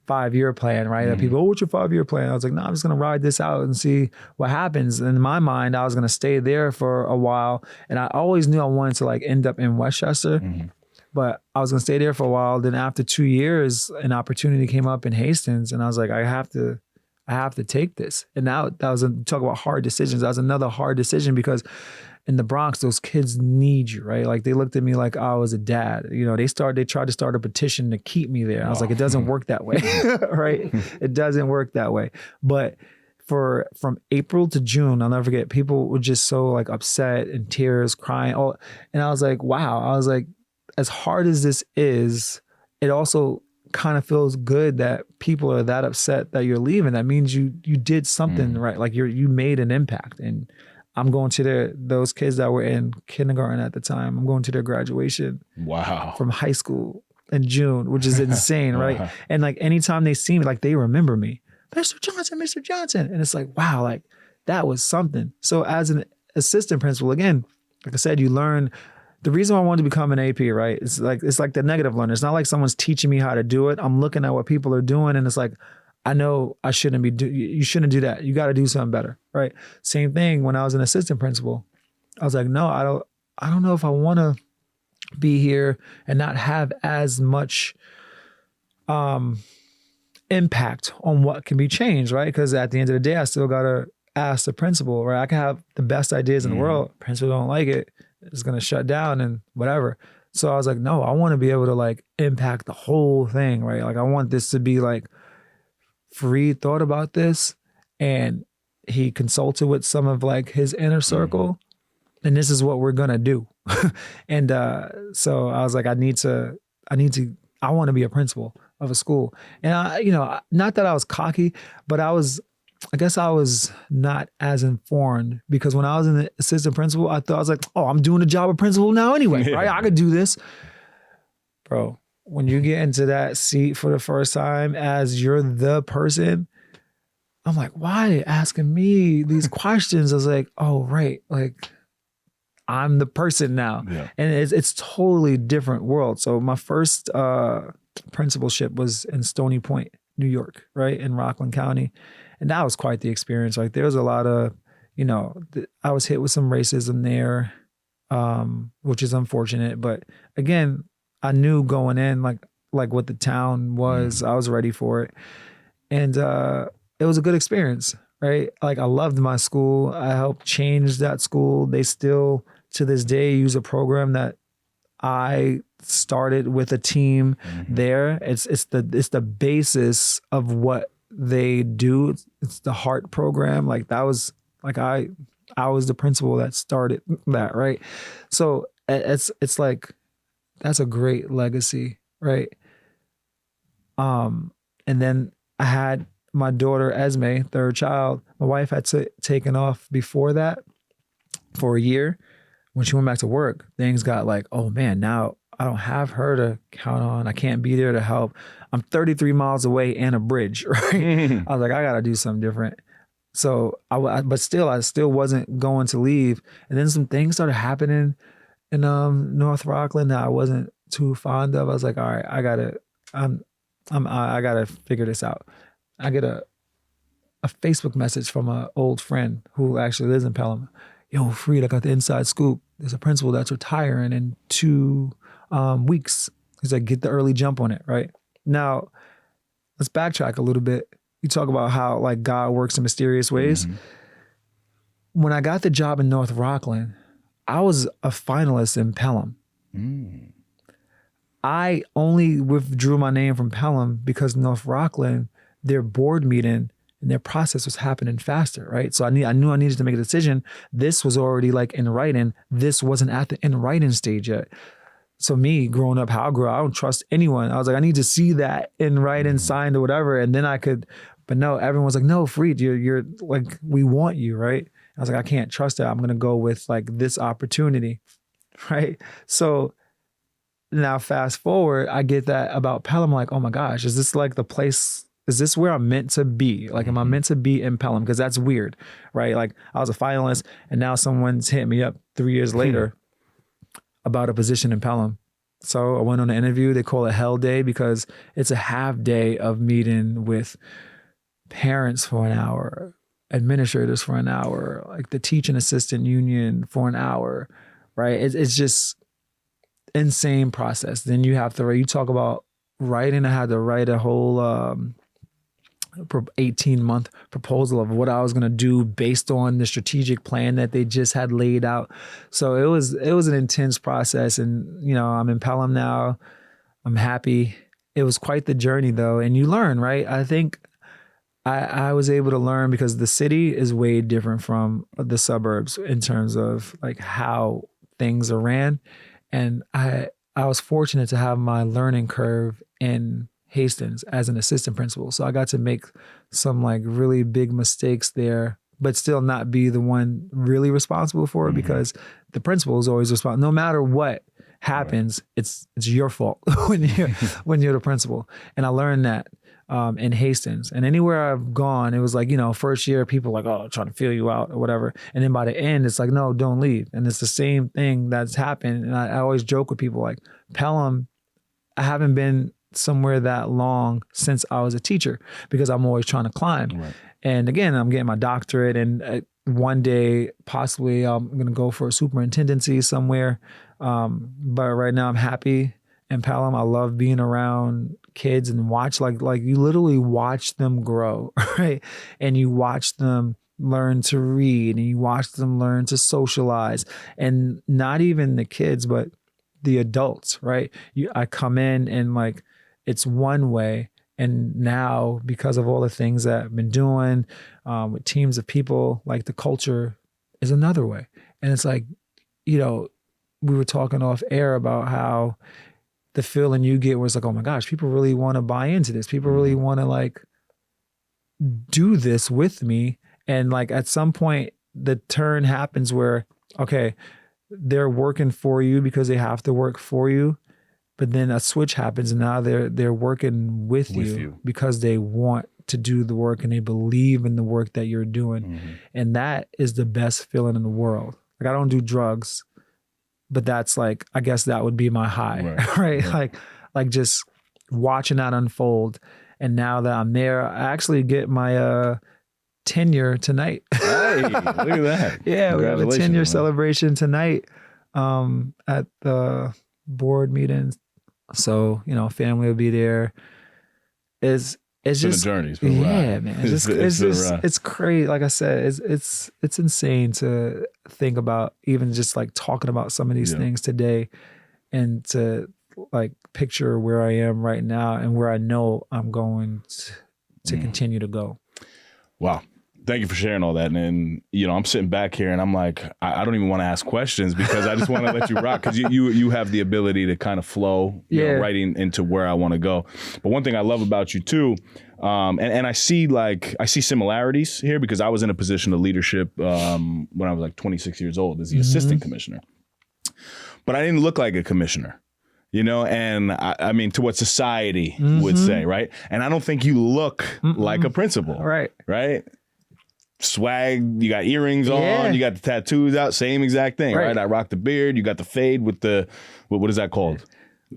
5-year plan, right? That people, what's your 5-year plan? I was like, no, I'm just going to ride this out and see what happens. And in my mind, I was going to stay there for a while. And I always knew I wanted to like end up in Westchester, but I was going to stay there for a while. Then after 2 years, an opportunity came up in Hastings, and I was like, I have to take this. And now that was talk about hard decisions. That was another hard decision because in the Bronx, those kids need you, right? Like they looked at me like I was a dad. You know, they tried to start a petition to keep me there. I was like, it doesn't work that way, right? It doesn't work that way. But from April to June, I'll never forget, people were just so like upset and tears, crying. And I was like, wow. I was like, as hard as this is, it also kind of feels good that people are that upset that you're leaving. That means you did something right. Like you made an impact. And I'm going to those kids that were in kindergarten at the time, I'm going to their graduation. Wow. From high school in June, which is insane, right? And like anytime they see me, like they remember me, Mr. Johnson. And it's like, wow, like that was something. So as an assistant principal, again, like I said, you learn. The reason I wanted to become an AP, right? It's like the negative learner. It's not like someone's teaching me how to do it. I'm looking at what people are doing, and it's like, I know I shouldn't be. You shouldn't do that. You got to do something better, right? Same thing when I was an assistant principal. I was like, no, I don't know if I want to be here and not have as much impact on what can be changed, right? Because at the end of the day, I still gotta ask the principal, right? I can have the best ideas in the world. Principal don't like it. It's going to shut down and whatever. So I was like, no, I want to be able to like impact the whole thing, right? Like I want this to be like, Farid thought about this and he consulted with some of like his inner circle and this is what we're going to do. And so I was like, I want to be a principal of a school. And not that I was cocky, but I guess I was not as informed because when I was an assistant principal, I thought I was like, oh, I'm doing the job of principal now anyway, right? I could do this. Bro, when you get into that seat for the first time as you're the person, I'm like, why are they asking me these questions? I was like, oh, right. Like I'm the person now. Yeah. And it's totally different world. So my first principalship was in Stony Point, New York, right? In Rockland County. And that was quite the experience. Like there was a lot of, I was hit with some racism there, which is unfortunate. But again, I knew going in like what the town was. I was ready for it. And it was a good experience, right? Like I loved my school. I helped change that school. They still, to this day, use a program that I started with a team there. It's the basis of what they do. It's the HEART program. Like that was like I was the principal that started that, right? So it's like that's a great legacy, right? And then I had my daughter Esme, third child. My wife had taken off before that for a year. When she went back to work, things got like, oh man, now I don't have her to count on. I can't be there to help. I'm 33 miles away and a bridge, right? I was like, I got to do something different. So I still wasn't going to leave. And then some things started happening in North Rockland that I wasn't too fond of. I was like, all right, I gotta figure this out. I get a Facebook message from an old friend who actually lives in Pelham. Yo, Farid, I got the inside scoop. There's a principal that's retiring in 2 weeks. He's like, get the early jump on it, right? Now, let's backtrack a little bit. You talk about how like God works in mysterious ways. When I got the job in North Rockland, I was a finalist in Pelham. I only withdrew my name from Pelham because North Rockland, their board meeting and their process was happening faster, right? So I knew I needed to make a decision. This was already like in writing. This wasn't at the in writing stage yet. So me growing up, how I grew up, I don't trust anyone. I was like, I need to see that in writing, signed or whatever, and then I could. But no, everyone was like, no, Farid, you're like, we want you, right? I was like, I can't trust it. I'm gonna go with like this opportunity, right? So now fast forward, I get that about Pelham. I'm like, oh my gosh, is this like the place? is this where I'm meant to be? Like, am I meant to be in Pelham? Because that's weird, right? Like, I was a finalist, and now someone's hit me up 3 years later about a position in Pelham. So I went on an interview. They call it Hell Day because it's a half day of meeting with parents for an hour, administrators for an hour, like the teaching assistant union for an hour, right? It's just insane process. Then you have to, you talk about writing. I had to write a whole 18-month proposal of what I was going to do based on the strategic plan that they just had laid out. So it was an intense process. And, you know, I'm in Pelham now. I'm happy. It was quite the journey though. And you learn, right? I think I was able to learn because the city is way different from the suburbs in terms of like how things are ran. And I was fortunate to have my learning curve in Hastings as an assistant principal. So I got to make some like really big mistakes there, but still not be the one really responsible for it because the principal is always responsible. No matter what happens, it's your fault when you're the principal. And I learned that in Hastings. And anywhere I've gone, it was like, you know, first year people like, oh, trying to feel you out or whatever. And then by the end, it's like, no, don't leave. And it's the same thing that's happened. And I always joke with people like, Pelham, I haven't been somewhere that long since I was a teacher because I'm always trying to climb. Right. And again, I'm getting my doctorate and one day possibly I'm going to go for a superintendency somewhere. But right now I'm happy in Pelham. I love being around kids and watch like you literally watch them grow, right? And you watch them learn to read and you watch them learn to socialize, and not even the kids, but the adults, right? I come in and like, it's one way. And now because of all the things that I've been doing with teams of people, like the culture is another way. And it's like, you know, we were talking off air about how the feeling you get was like, oh my gosh, people really want to buy into this. People really want to like do this with me. And like at some point the turn happens where, okay, they're working for you because they have to work for you. But then a switch happens and now they're working with you because they want to do the work and they believe in the work that you're doing. And that is the best feeling in the world. Like I don't do drugs, but that's like, I guess that would be my high, right? Like just watching that unfold. And now that I'm there, I actually get my tenure tonight. Hey, look at that. Yeah, we have a 10-year celebration tonight at the board meetings. So, you know, family will be there. It's just a journey. It's been a ride. Man. It's crazy. Like I said, it's insane to think about even just like talking about some of these things today and to like picture where I am right now and where I know I'm going to continue to go. Wow. Thank you for sharing all that. And you know, I'm sitting back here and I'm like, I don't even want to ask questions because I just want to let you rock because you have the ability to kind of flow right into where I want to go. But one thing I love about you too, and I see similarities here because I was in a position of leadership when I was like 26 years old as the assistant commissioner. But I didn't look like a commissioner. You know, and I mean, to what society would say, right? And I don't think you look like a principal. Right. Swag, you got earrings on, you got the tattoos out, same exact thing, right? I rock the beard, you got the fade with the, what is that called?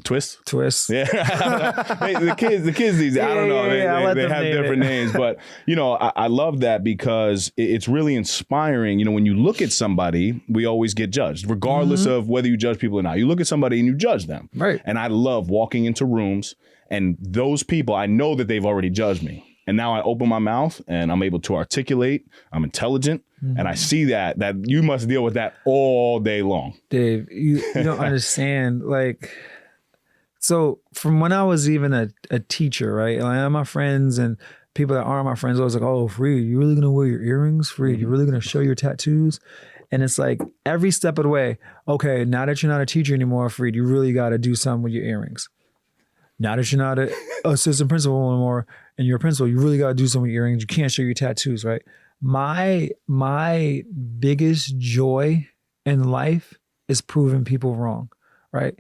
Twist? Yeah. the kids these, I don't know, they have different names, but you know, I love that because it's really inspiring. You know, when you look at somebody, we always get judged, regardless of whether you judge people or not. You look at somebody and you judge them. Right. And I love walking into rooms and those people, I know that they've already judged me. And now I open my mouth and I'm able to articulate. I'm intelligent. And I see that you must deal with that all day long. Dave, you don't understand. Like, so from when I was even a teacher, right? Like, my friends and people that aren't my friends always like, oh, Farid, you really going to wear your earrings? Farid, you really going to show your tattoos? And it's like every step of the way, okay, now that you're not a teacher anymore, Farid, you really got to do something with your earrings. Now that you're not an assistant principal anymore and you're a principal, you really got to do something with your earrings. You can't show your tattoos, right? My biggest joy in life is proving people wrong, right?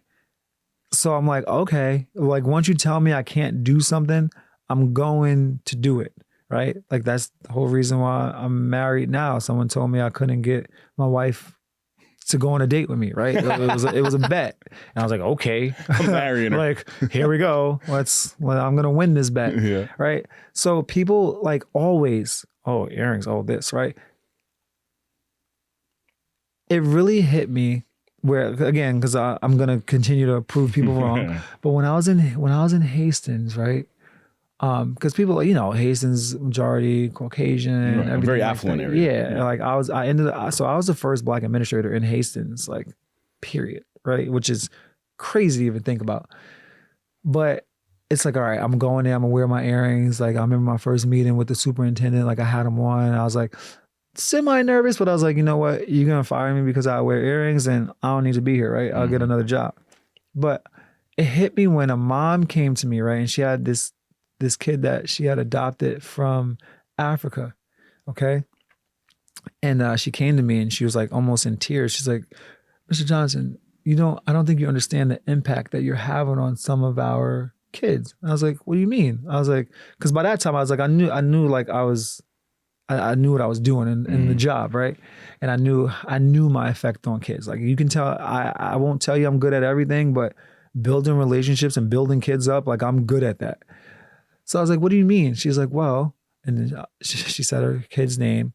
So I'm like, okay, like once you tell me I can't do something, I'm going to do it, right? Like that's the whole reason why I'm married now. Someone told me I couldn't get my wife to go on a date with me, right? It was a bet. And I was like, okay. I'm marrying her. Like, here we go. I'm going to win this bet, Yeah. right? So people like always, oh, earrings, oh, this, right? It really hit me where, again, because I'm going to continue to prove people wrong. But when I was in Hastings, right? Because people, Hastings majority Caucasian, Right, a very affluent area. Yeah, like I was the first Black administrator in Hastings, like, period, right? Which is crazy to even think about. But it's like, all right, I'm going there, I'm gonna wear my earrings. Like I remember my first meeting with the superintendent, like I had them on, and I was like semi-nervous, but I was like, you know what, you're gonna fire me because I wear earrings and I don't need to be here, right? I'll get another job. But it hit me when a mom came to me, right? And she had this kid that she had adopted from Africa, okay? And she came to me and she was like almost in tears. She's like, Mr. Johnson, I don't think you understand the impact that you're having on some of our kids. And I was like, what do you mean? I was like, because by that time I was like, I knew like I knew what I was doing in the job, right? And I knew my effect on kids. Like you can tell, I won't tell you I'm good at everything, but building relationships and building kids up, like I'm good at that. So I was like, what do you mean? She's like, well, and then she said her kid's name.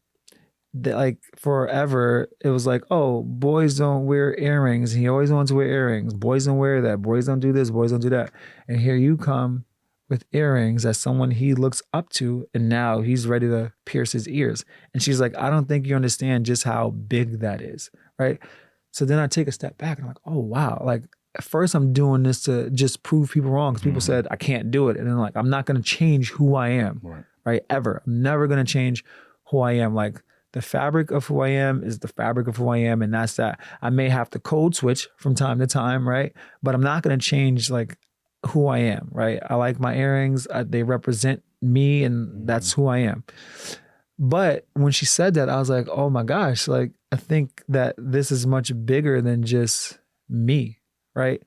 That like forever, it was like, oh, boys don't wear earrings. He always wants to wear earrings. Boys don't wear that. Boys don't do this. Boys don't do that. And here you come with earrings as someone he looks up to, and now he's ready to pierce his ears. And she's like, I don't think you understand just how big that is, right? So then I take a step back and I'm like, oh, wow. Like at first I'm doing this to just prove people wrong because people said I can't do it. And then like, I'm not going to change who I am, right? Ever. I'm never going to change who I am. Like the fabric of who I am is the fabric of who I am. And that's that. I may have to code switch from time to time, right? But I'm not going to change like who I am, right? I like my earrings. They represent me and that's who I am. But when she said that, I was like, oh my gosh, like I think that this is much bigger than just me, right?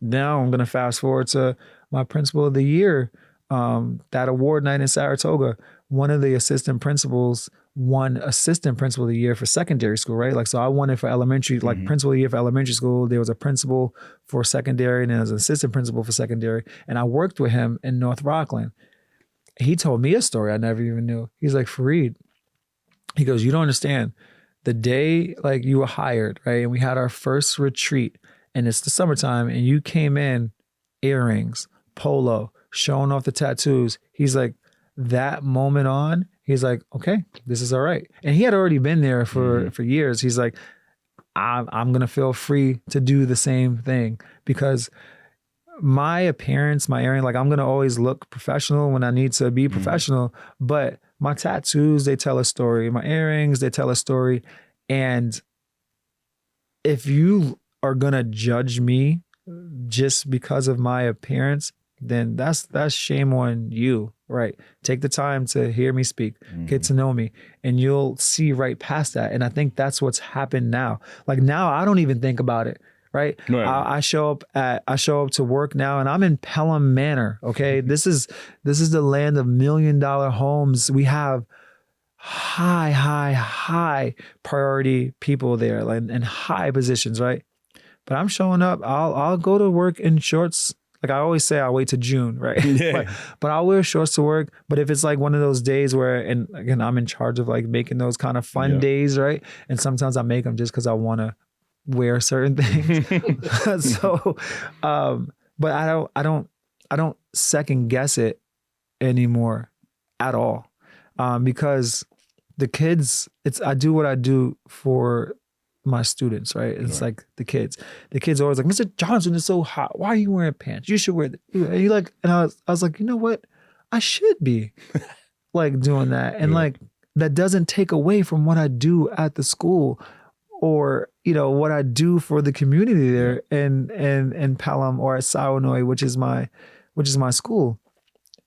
Now I'm going to fast forward to my principal of the year, that award night in Saratoga. One of the assistant principals won assistant principal of the year for secondary school, right? Like, so I won it for elementary, like principal of the year for elementary school. There was a principal for secondary and then there was an assistant principal for secondary. And I worked with him in North Rockland. He told me a story I never even knew. He's like, Farid, he goes, you don't understand. The day like you were hired, right? And we had our first retreat and it's the summertime and you came in earrings, polo, showing off the tattoos. He's like, that moment on, he's like, okay, this is all right. And he had already been there for years. He's like, I'm going to feel free to do the same thing because my appearance, my earring, like I'm going to always look professional when I need to be professional, but my tattoos, they tell a story. My earrings, they tell a story. And if you are going to judge me just because of my appearance, then that's shame on you, right? Take the time to hear me speak, get to know me, and you'll see right past that. And I think that's what's happened now. Like now I don't even think about it, right? I show up to work now and I'm in Pelham Manor, okay? This is the land of $1 million homes. We have high priority people there, like in high positions, right? But I'm showing up, I'll go to work in shorts. Like I always say, I'll wait till June, right? Yeah. But I'll wear shorts to work. But if it's like one of those days where, and again, I'm in charge of like making those kind of fun days, right? And sometimes I make them just because I want to wear certain things. So, but I don't second guess it anymore at all, because the kids, I do what I do for my students, right? It's like the kids always like, Mr. Johnson is so hot. Why are you wearing pants? You should wear that. And you like, and I was like, you know what? I should be like doing that. And like, that doesn't take away from what I do at the school or, what I do for the community there in Pelham or at Saunoy, which is my school.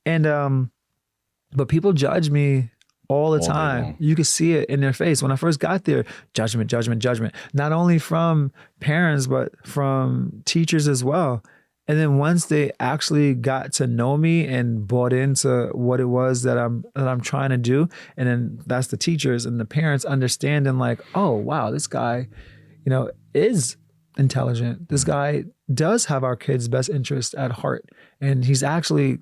And, but people judge me all the time. You could see it in their face. When I first got there, judgment, not only from parents, but from teachers as well. And then once they actually got to know me and bought into what it was that I'm trying to do, and then that's the teachers and the parents understanding like, oh wow, this guy, is intelligent. This guy does have our kids' best interest at heart, and he's actually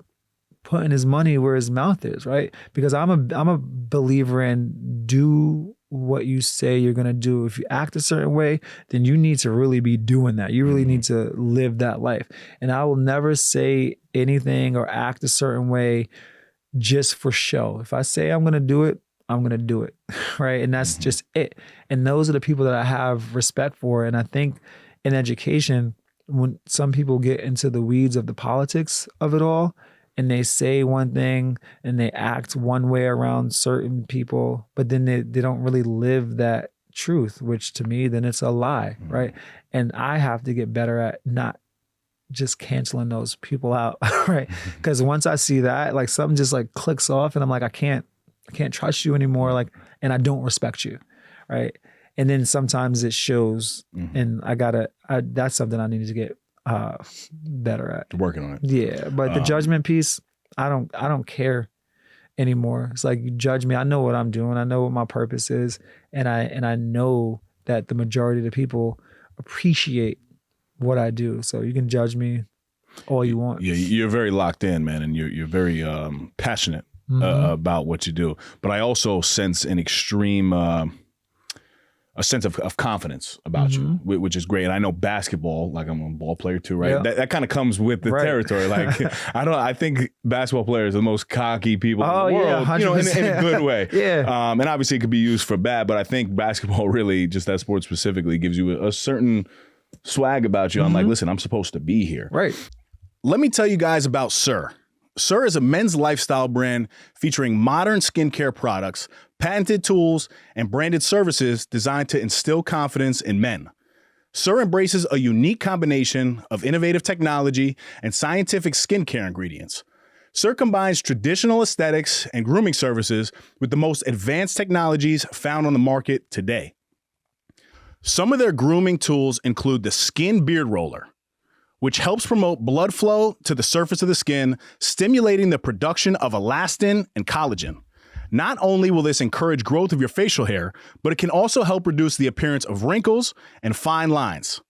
putting his money where his mouth is, right? Because I'm a believer in do what you say you're going to do. If you act a certain way, then you need to really be doing that. You really need to live that life. And I will never say anything or act a certain way just for show. If I say I'm going to do it, I'm going to do it. Right. And that's just it. And those are the people that I have respect for. And I think in education, when some people get into the weeds of the politics of it all, and they say one thing and they act one way around certain people, but then they don't really live that truth, which to me, then it's a lie, right? And I have to get better at not just canceling those people out, right? Because once I see that, like something just like clicks off and I'm like, I can't trust you anymore, like, and I don't respect you, right? And then sometimes it shows, and that's something I need to get better at. Working on it. Yeah, but the judgment piece, I don't care anymore. It's like, you judge me, I know what I'm doing, I know what my purpose is, and I know that the majority of the people appreciate what I do. So you can judge me all you want. Yeah, you're very locked in, man, and you're very passionate about what you do. But I also sense an extreme a sense of confidence about you, which is great. And I know basketball, like I'm a ball player too, right? Yeah. That kind of comes with the territory. Like, I think basketball players are the most cocky people in the world, yeah, in a good way. Yeah. And obviously it could be used for bad, but I think basketball really, just that sport specifically, gives you a certain swag about you. I'm like, listen, I'm supposed to be here. Right. Let me tell you guys about Sur. Sur is a men's lifestyle brand featuring modern skincare products, patented tools, and branded services designed to instill confidence in men. Sur embraces a unique combination of innovative technology and scientific skincare ingredients. Sur combines traditional aesthetics and grooming services with the most advanced technologies found on the market today. Some of their grooming tools include the Skin Beard Roller, which helps promote blood flow to the surface of the skin, stimulating the production of elastin and collagen. Not only will this encourage growth of your facial hair, but it can also help reduce the appearance of wrinkles and fine lines.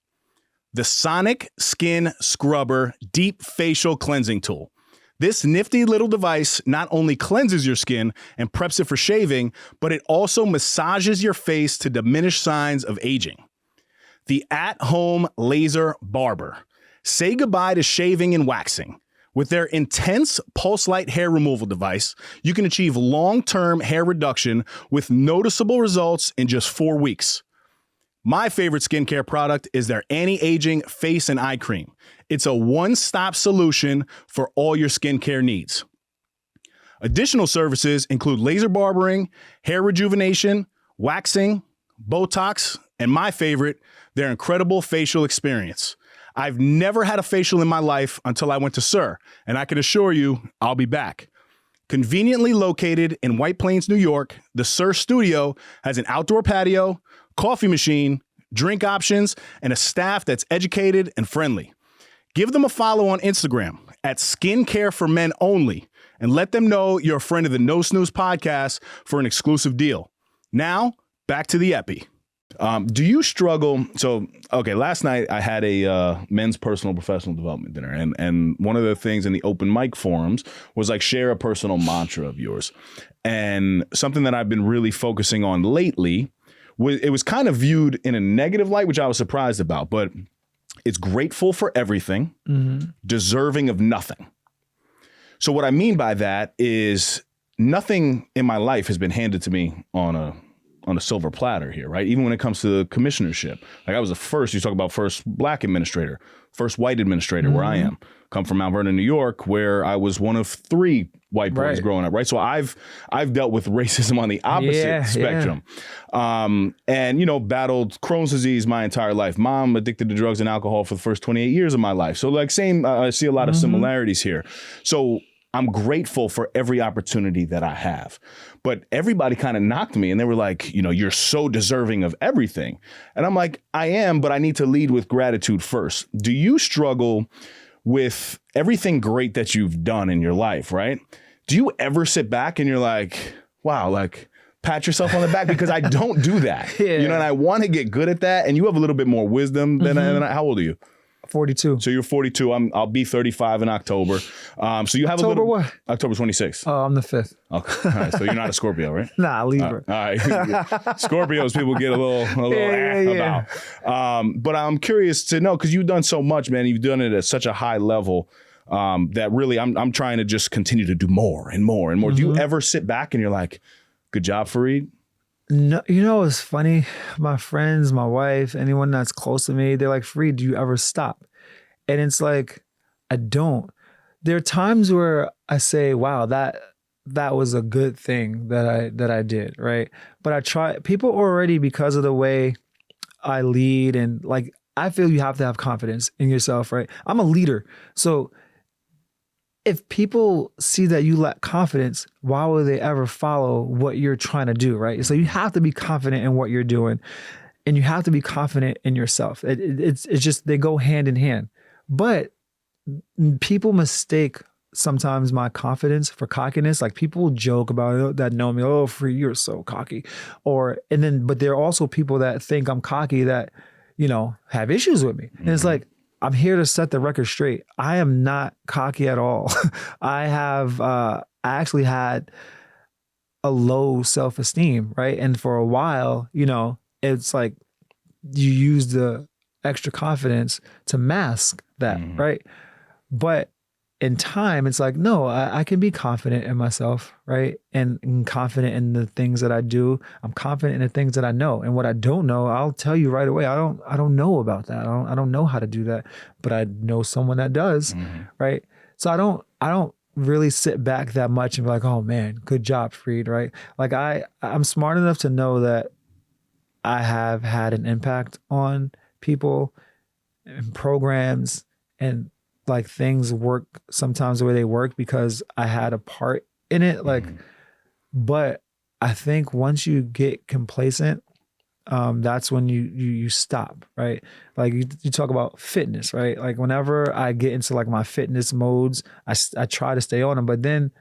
The Sonic Skin Scrubber Deep Facial Cleansing Tool. This nifty little device not only cleanses your skin and preps it for shaving, but it also massages your face to diminish signs of aging. The At-Home Laser Barber. Say goodbye to shaving and waxing. With their intense pulse light hair removal device, you can achieve long-term hair reduction with noticeable results in just 4 weeks. My favorite skincare product is their anti-aging face and eye cream. It's a one-stop solution for all your skincare needs. Additional services include laser barbering, hair rejuvenation, waxing, Botox, and my favorite, their incredible facial experience. I've never had a facial in my life until I went to Sur, and I can assure you I'll be back. Conveniently located in White Plains, New York, the Sur Studio has an outdoor patio, coffee machine, drink options, and a staff that's educated and friendly. Give them a follow on Instagram at Skincare for Men Only, and let them know you're a friend of the No Snooze podcast for an exclusive deal. Now, back to the Epi. Do you struggle? So, okay, last night I had a men's personal professional development dinner, and one of the things in the open mic forums was like share a personal mantra of yours. And something that I've been really focusing on lately, it was kind of viewed in a negative light, which I was surprised about, but it's grateful for everything, deserving of nothing. So what I mean by that is nothing in my life has been handed to me on a silver platter here, right? Even when it comes to the commissionership. Like I was the first, you talk about first black administrator, first white administrator where I am. Come from Mount Vernon, New York, where I was one of 3 white boys growing up, right? So I've dealt with racism on the opposite spectrum. And, battled Crohn's disease my entire life. Mom addicted to drugs and alcohol for the first 28 years of my life. So like I see a lot of similarities here. So I'm grateful for every opportunity that I have. But everybody kind of knocked me and they were like, you're so deserving of everything. And I'm like, I am, but I need to lead with gratitude first. Do you struggle with everything great that you've done in your life, right? Do you ever sit back and you're like, wow, like pat yourself on the back? Because I don't do that. Yeah. You know, and I want to get good at that. And you have a little bit more wisdom than how old are you? 42. So you're 42. I'll be 35 in October. So you have October a little. what? October 26th. Oh, I'm the 5th. Okay. All right. So you're not a Scorpio, right? Nah, Libra. All right. Scorpios, people get a little Yeah. about. But I'm curious to know, because you've done so much, man. You've done it at such a high level that really I'm trying to just continue to do more and more and more. Do you ever sit back and you're like, good job, Farid? No, it's funny. My friends, my wife, anyone that's close to me, they're like, Farid, do you ever stop? And it's like, I don't. There are times where I say, wow, that was a good thing that I did, right? But I try. People already, because of the way I lead, and like, I feel you have to have confidence in yourself, right? I'm a leader. So if people see that you lack confidence, why would they ever follow what you're trying to do, right? So you have to be confident in what you're doing, and you have to be confident in yourself. It's just, they go hand in hand. But people mistake sometimes my confidence for cockiness. Like, people joke about it that know me, oh, Farid, you're so cocky. But there are also people that think I'm cocky that, have issues with me. And it's like, I'm here to set the record straight. I am not cocky at all. I actually had a low self-esteem, right? And for a while, it's like you use the extra confidence to mask that, right? But in time, it's like, no, I can be confident in myself, right? And confident in the things that I do. I'm confident in the things that I know. And what I don't know, I'll tell you right away. I don't know about that. I don't know how to do that, but I know someone that does, right? So I don't really sit back that much and be like, oh man, good job, Farid, right? Like, I'm smart enough to know that I have had an impact on people and programs, and like, things work sometimes the way they work because I had a part in it. Like, but I think once you get complacent, that's when you stop, right? Like, you talk about fitness, right? Like, whenever I get into like my fitness modes, I try to stay on them, but then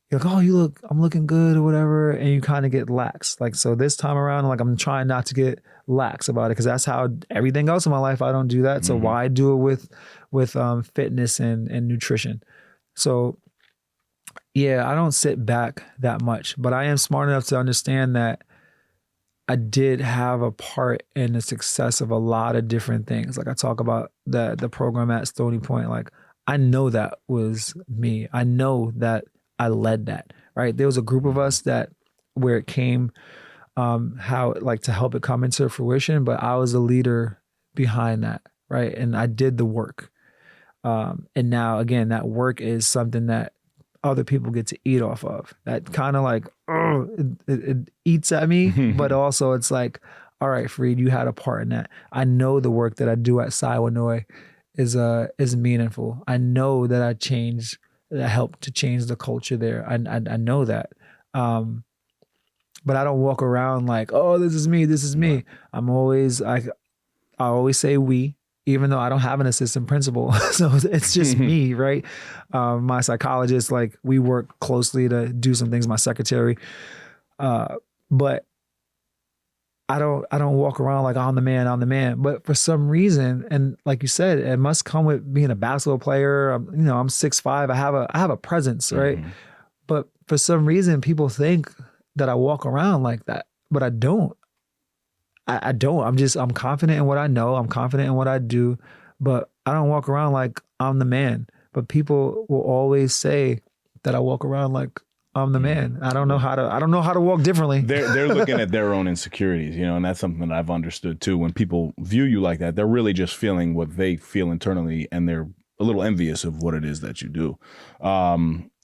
you're like, oh, I'm looking good or whatever. And you kind of get lax. Like, so this time around, like, I'm trying not to get lax about it, because that's how everything else in my life, I don't do that. So why do it with fitness and nutrition? So yeah, I don't sit back that much, but I am smart enough to understand that I did have a part in the success of a lot of different things. Like, I talk about the program at Stony Point. Like, I know that was me. I know that I led that, right? There was a group of us where it came, to help it come into fruition, but I was a leader behind that, right? And I did the work. And now, again, that work is something that other people get to eat off of. That kind of like, it eats at me, but also it's like, all right, Farid, you had a part in that. I know the work that I do at Siwanoy is meaningful. I know that I helped to change the culture there. I know that. But I don't walk around like, oh, this is me. I always say we, even though I don't have an assistant principal. So it's just me, right? My psychologist, like, we work closely to do some things, my secretary. But I don't walk around like I'm the man. But for some reason, and like you said, it must come with being a basketball player. I'm 6'5". I have a presence, right? But for some reason, people think that I walk around like that, but I don't. I don't. I'm confident in what I know. I'm confident in what I do, but I don't walk around like I'm the man. But people will always say that I walk around like I'm the man. I don't know how to walk differently. They're looking at their own insecurities, and that's something that I've understood too. When people view you like that, they're really just feeling what they feel internally, and they're a little envious of what it is that you do.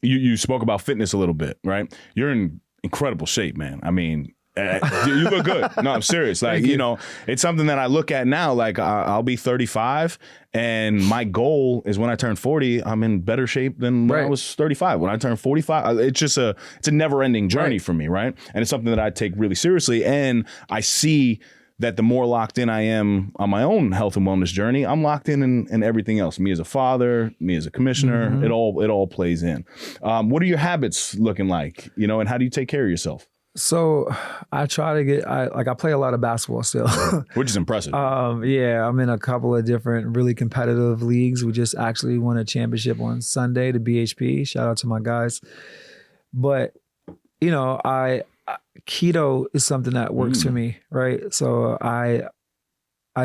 You spoke about fitness a little bit, right? You're in incredible shape, man. I mean, you look good. No, I'm serious. Like, it's something that I look at now. Like, I'll be 35, and my goal is when I turn 40, I'm in better shape than when I was 35. When I turn 45, it's a never ending journey for me, right? And it's something that I take really seriously. And I see that the more locked in I am on my own health and wellness journey, I'm locked in everything else. Me as a father, me as a commissioner, it all plays in. What are your habits looking like? And how do you take care of yourself? So I try to get, I play a lot of basketball still. Which is impressive. Yeah, I'm in a couple of different really competitive leagues. We just actually won a championship on Sunday to BHP. Shout out to my guys. But, keto is something that works for me, right? So I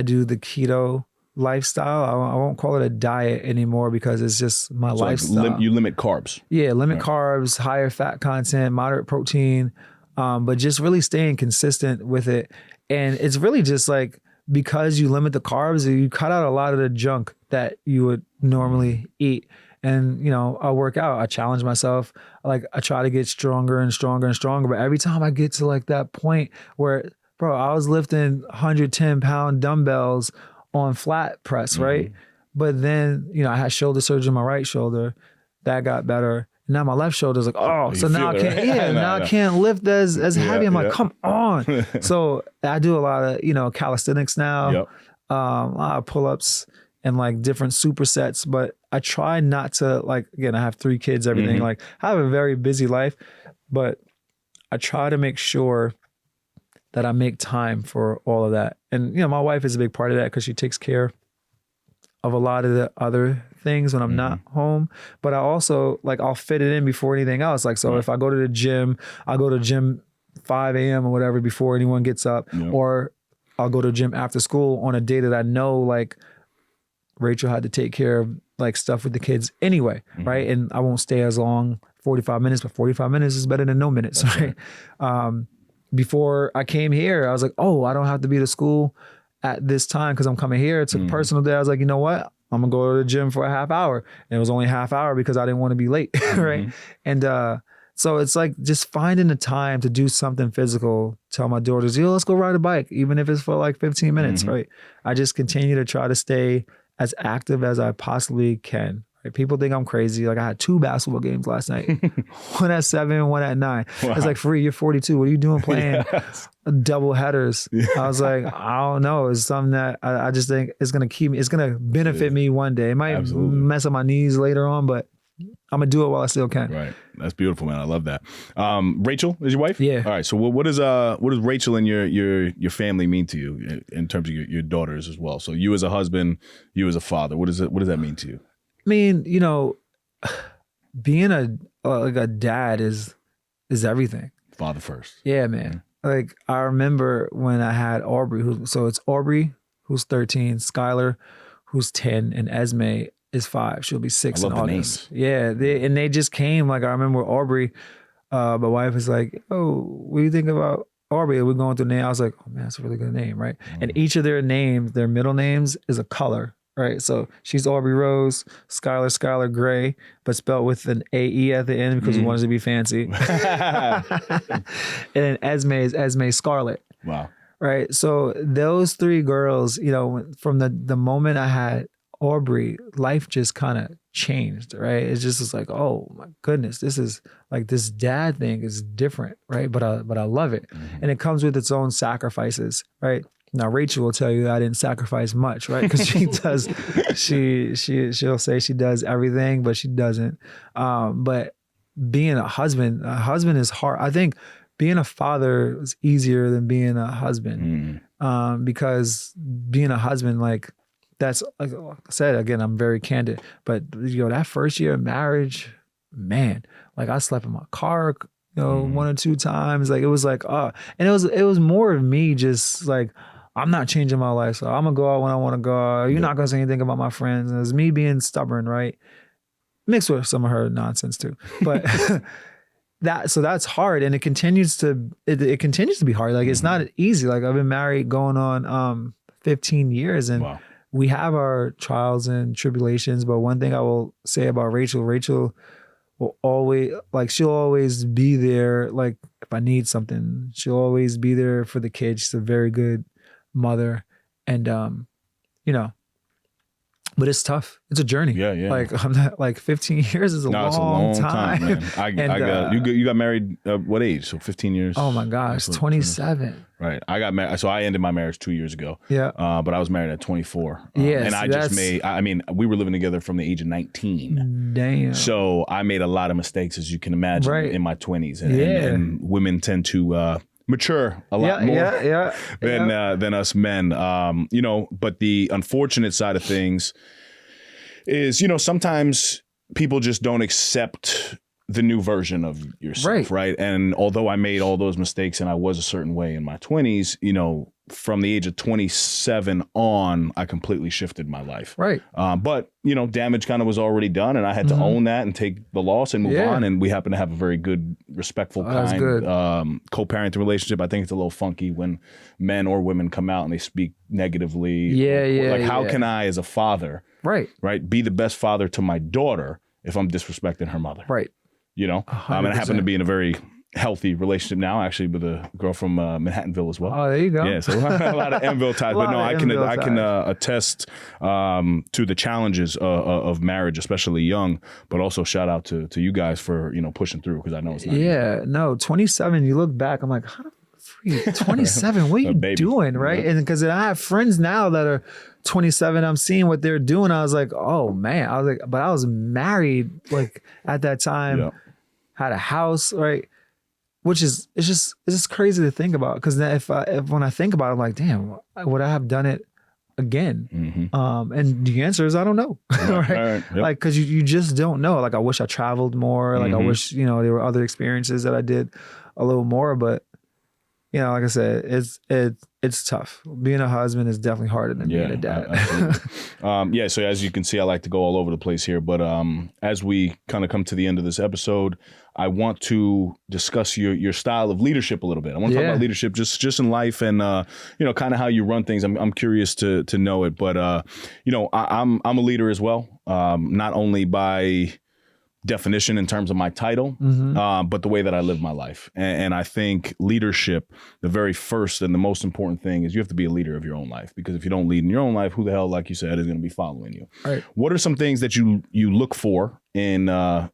do the keto lifestyle. I won't call it a diet anymore because it's just my lifestyle. You limit carbs. Yeah, limit carbs, higher fat content, moderate protein, but just really staying consistent with it. And it's really just like, because you limit the carbs, you cut out a lot of the junk that you would normally eat. And, I work out, I challenge myself. Like, I try to get stronger and stronger and stronger. But every time I get to like that point where, bro, I was lifting 110-pound dumbbells on flat press, right? But then, I had shoulder surgery on my right shoulder. That got better. Now my left shoulder's like, so now I can't, I can't lift as heavy. I'm like, come on. So I do a lot of, calisthenics now, a lot of pull-ups and like different supersets. But I try not to, like, again, I have 3 kids, everything. Like, I have a very busy life, but I try to make sure that I make time for all of that. And, my wife is a big part of that because she takes care of a lot of the other things when I'm not home. But I also, like, I'll fit it in before anything else. Like, so if I go to the gym, I'll go to the gym 5 a.m. or whatever before anyone gets up. Or I'll go to the gym after school on a day that I know, like, Rachel had to take care of like stuff with the kids anyway, right? And I won't stay as long, 45 minutes, but 45 minutes is better than no minutes, right? Before I came here, I was like, I don't have to be to school at this time because I'm coming here. It's a personal day. I was like, you know what? I'm gonna go to the gym for a half hour. And it was only a half hour because I didn't want to be late, right? And so it's like just finding the time to do something physical. Tell my daughters, let's go ride a bike, even if it's for like 15 minutes, right? I just continue to try to stay as active as I possibly can. Right? People think I'm crazy. Like, I had 2 basketball games last night, one at 7, one at 9. Wow. It's like, Farid, you're 42. What are you doing playing double headers? I was like, I don't know. It's something that I just think it's going to benefit me one day. It might mess up my knees later on, but I'm going to do it while I still can. Right. That's beautiful, man. I love that. Rachel is your wife? Yeah. All right. So what does Rachel and your family mean to you in terms of your daughters as well? So you as a husband, you as a father, what does that mean to you? I mean, being a dad is everything. Father first. Yeah, man. Like, I remember when I had Aubrey, it's Aubrey, who's 13, Skylar, who's 10, and Esme is 5. She'll be 6 in August. Yeah, they just came. Like, I remember Aubrey, my wife was like, what do you think about Aubrey? We're going through the name. I was like, oh man, that's a really good name, right? And each of their names, their middle names is a color, right? So she's Aubrey Rose, Skylar Gray, but spelled with an A-E at the end because we wanted to be fancy. And then Esme is Esme Scarlet. Wow. Right. So those 3 girls, from the moment I had Aubrey, life just kind of changed, right? It's just like, oh my goodness, this is like, this dad thing is different, right? But I love it. And it comes with its own sacrifices, right? Now, Rachel will tell you that I didn't sacrifice much, right? Because she does, she'll say she does everything, but she doesn't. But being a husband is hard. I think being a father is easier than being a husband, because being a husband, like, that's, like I said, again, I'm very candid, but that first year of marriage, man, like, I slept in my car, 1 or 2 times. Like, it was like, and it was more of me just like, I'm not changing my life. So I'm gonna go out when I want to go out. You're not gonna say anything about my friends. And it's me being stubborn, right? Mixed with some of her nonsense too. But that's hard. And it continues to be hard. Like, it's not easy. Like, I've been married going on 15 years, and we have our trials and tribulations. But one thing I will say about Rachel will always, like, she'll always be there. Like, if I need something, she'll always be there for the kids. She's a very good mother. And, But it's tough. It's a journey. Yeah, yeah. Like I'm not like 15 years is a No, long it's a long time, man. And, You got married what age? So 15 years. oh my gosh, 27. Right. I got married. So I ended my marriage 2 years ago. Yeah. But I was married at 24. Yes, and I just made. I mean, we were living together from the age of 19. Damn. So I made a lot of mistakes, as you can imagine, Right. in my 20s. And, Yeah. and women tend to mature a lot more than us men. But the unfortunate side of things is, sometimes people just don't accept the new version of yourself, right? And although I made all those mistakes and I was a certain way in my 20s, from the age of 27 on, I completely shifted my life. Right. But, damage kind of was already done, and I had to own that and take the loss and move on. And we happen to have a very good, respectful, kind co-parenting relationship. I think it's a little funky when men or women come out and they speak negatively. How can I, as a father, right, be the best father to my daughter if I'm disrespecting her mother? Right. And I happen to be in a very healthy relationship now, actually, with a girl from Manhattanville as well. Oh, there you go. Yeah, so a lot of Enville ties. But no, I can attest to the challenges of marriage, especially young. But also shout out to you guys for pushing through, because I know it's not. Yeah, no, 27. You look back, I'm like, how the freak 27? What are you doing, right? Yeah. And because I have friends now that are 27, I'm seeing what they're doing. I was like, oh man, but I was married like at that time, had a house, right? Which is it's just crazy to think about, because if when I think about it, I'm like, damn, would I have done it again? And the answer is I don't know, right? Yep. Like, because you just don't know. Like, I wish I traveled more. Like, I wish there were other experiences that I did a little more, but like I said, it's tough. Being a husband is definitely harder than being a dad. So as you can see, I like to go all over the place here, but as we kind of come to the end of this episode, I want to discuss your style of leadership a little bit. I want to talk about leadership just in life, and kind of how you run things. I'm curious to know it, but I'm a leader as well. Not only by definition in terms of my title, but the way that I live my life. And I think leadership, the very first and the most important thing is you have to be a leader of your own life, because if you don't lead in your own life, who the hell, like you said, is going to be following you? Right. What are some things that you look for in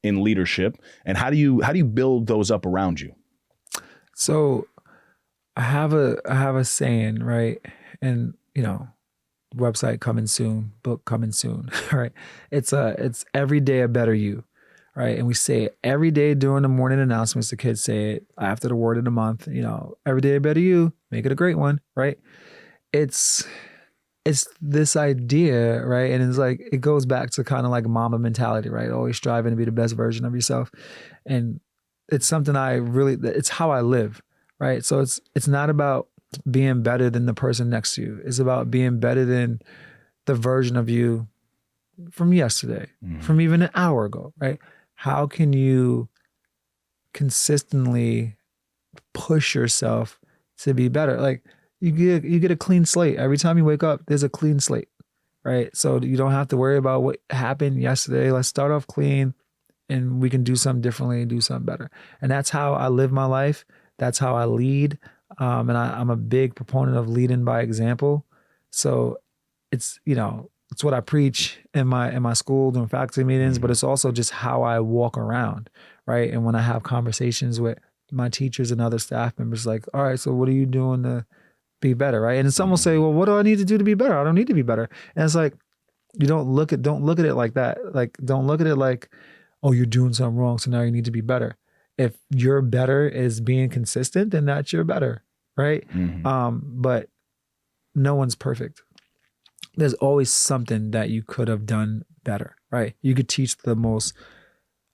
leadership, and how do you build those up around you? So I have a saying, right? And website coming soon, book coming soon, right? It's every day a better you. Right. And we say it every day during the morning announcements. The kids say it after the word of the month, every day a better you, make it a great one. Right. It's this idea. Right. And it's like, it goes back to kind of like mama mentality, right? Always striving to be the best version of yourself. And it's something it's how I live. Right. So it's not about being better than the person next to you. It's about being better than the version of you from yesterday, from even an hour ago. Right. How can you consistently push yourself to be better? Like, you get a clean slate. Every time you wake up, there's a clean slate, right? So you don't have to worry about what happened yesterday. Let's start off clean, and we can do something differently and do something better. And that's how I live my life. That's how I lead. And I'm a big proponent of leading by example. So it's what I preach in my school during faculty meetings, but it's also just how I walk around, right? And when I have conversations with my teachers and other staff members, like, all right, so what are you doing to be better, right? And some will say, well, what do I need to do to be better? I don't need to be better. And it's like, you don't look at it like that. Like, don't look at it like, oh, you're doing something wrong, so now you need to be better. If your better is being consistent, then that's your better, right? But no one's perfect. There's always something that you could have done better, right? You could teach the most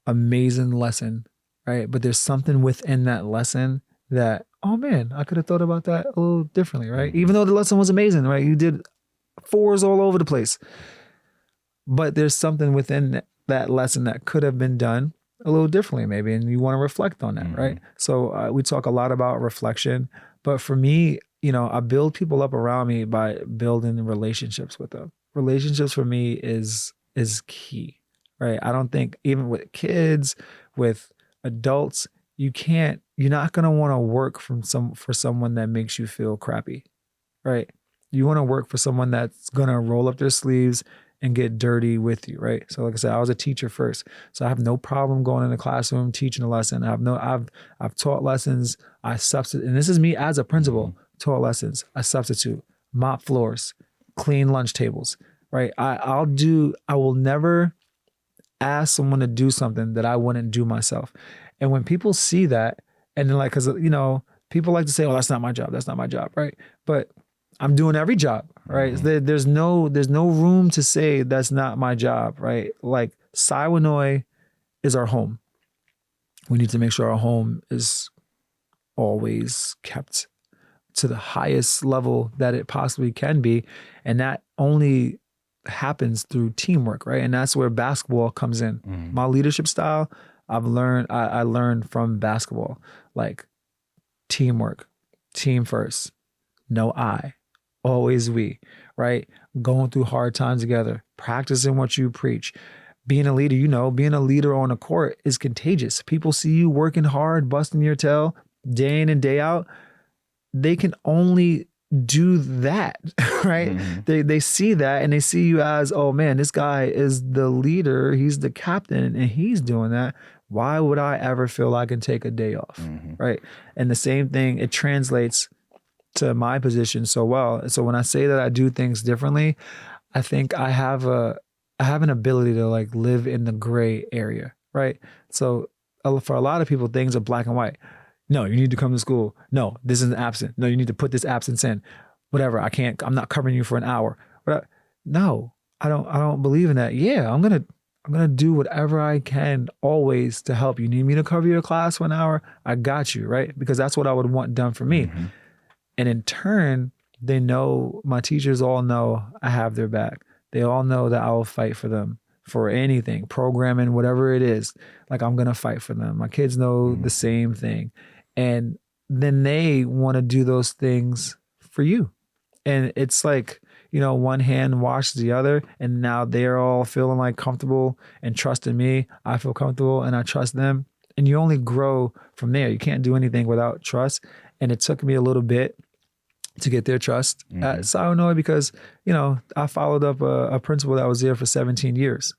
amazing lesson, right? But there's something within that lesson that, oh man, I could have thought about that a little differently, right? Even though the lesson was amazing, right? You did 4s all over the place. But there's something within that lesson that could have been done a little differently maybe, and you want to reflect on that, right? So we talk a lot about reflection, but for me, I build people up around me by building relationships with them. Relationships for me is key, right? I don't think, even with kids, with adults, you're not going to want to work for someone that makes you feel crappy, right? You want to work for someone that's going to roll up their sleeves and get dirty with you, right? So like I said, I was a teacher first. So I have no problem going in the classroom, teaching a lesson. I've taught lessons. I substitute, and this is me as a principal, taught lessons. I substitute, mop floors, clean lunch tables, right? I will never ask someone to do something that I wouldn't do myself. And when people see that, and then like, cause people like to say, oh, that's not my job. That's not my job, right? But I'm doing every job, right? There's no room to say that's not my job, right? Like Siwanoy is our home. We need to make sure our home is always kept to the highest level that it possibly can be. And that only happens through teamwork, right? And that's where basketball comes in. My leadership style, I learned from basketball, like teamwork, team first, no I. Always we, right? Going through hard times together, practicing what you preach. Being a leader, being a leader on a court is contagious. People see you working hard, busting your tail day in and day out. They can only do that, right? They see that and they see you as, oh man, this guy is the leader. He's the captain and he's doing that. Why would I ever feel I can take a day off, right? And the same thing, it translates to my position so well. So when I say that I do things differently, I think I have an ability to like live in the gray area, right? So for a lot of people, things are black and white. No, you need to come to school. No, this is an absent. No, you need to put this absence in. Whatever, I'm not covering you for an hour. No, I don't believe in that. Yeah, I'm gonna do whatever I can always to help. You need me to cover your class for an hour? I got you, right? Because that's what I would want done for me. And in turn, they know, my teachers all know I have their back. They all know that I will fight for them for anything, programming, whatever it is. Like I'm going to fight for them. My kids know the same thing. And then they want to do those things for you. And it's like, one hand washes the other. And now they're all feeling like comfortable and trusting me. I feel comfortable and I trust them. And you only grow from there. You can't do anything without trust. And it took me a little bit to get their trust at Siwanoy because, I followed up a principal that was there for 17 years.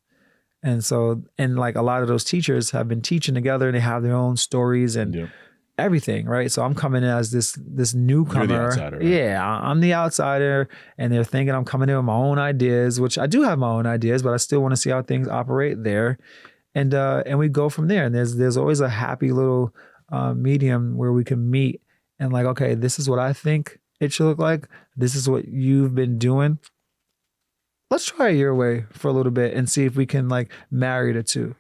And so, and like a lot of those teachers have been teaching together and they have their own stories and everything, right? So I'm coming in as this newcomer. You're the outsider, right? Yeah, I'm the outsider and they're thinking I'm coming in with my own ideas, which I do have my own ideas, but I still want to see how things operate there. And we go from there. And there's always a happy little medium where we can meet and like, okay, this is what I think it should look like. This is what you've been doing. Let's try it your way for a little bit and see if we can like marry the two.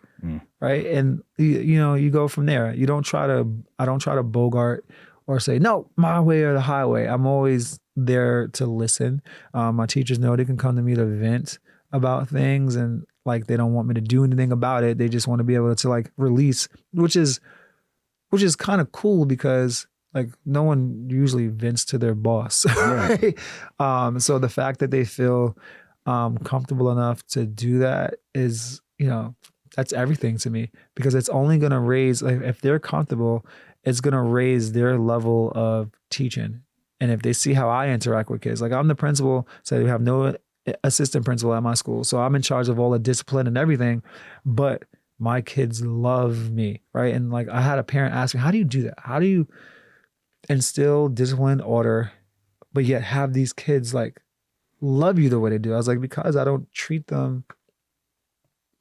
Right. And you go from there. I don't try to bogart or say, no, my way or the highway. I'm always there to listen. My teachers know they can come to me to vent about things and like, they don't want me to do anything about it. They just want to be able to like release, which is kind of cool because like no one usually vents to their boss. Right? So the fact that they feel comfortable enough to do that is, that's everything to me because it's only going to raise, like if they're comfortable, it's going to raise their level of teaching. And if they see how I interact with kids, like I'm the principal, so we have no assistant principal at my school. So I'm in charge of all the discipline and everything, but my kids love me, right? And like I had a parent ask me, how do you do that? How do you instill discipline, order, but yet have these kids like love you the way they do? I was like, because I don't treat them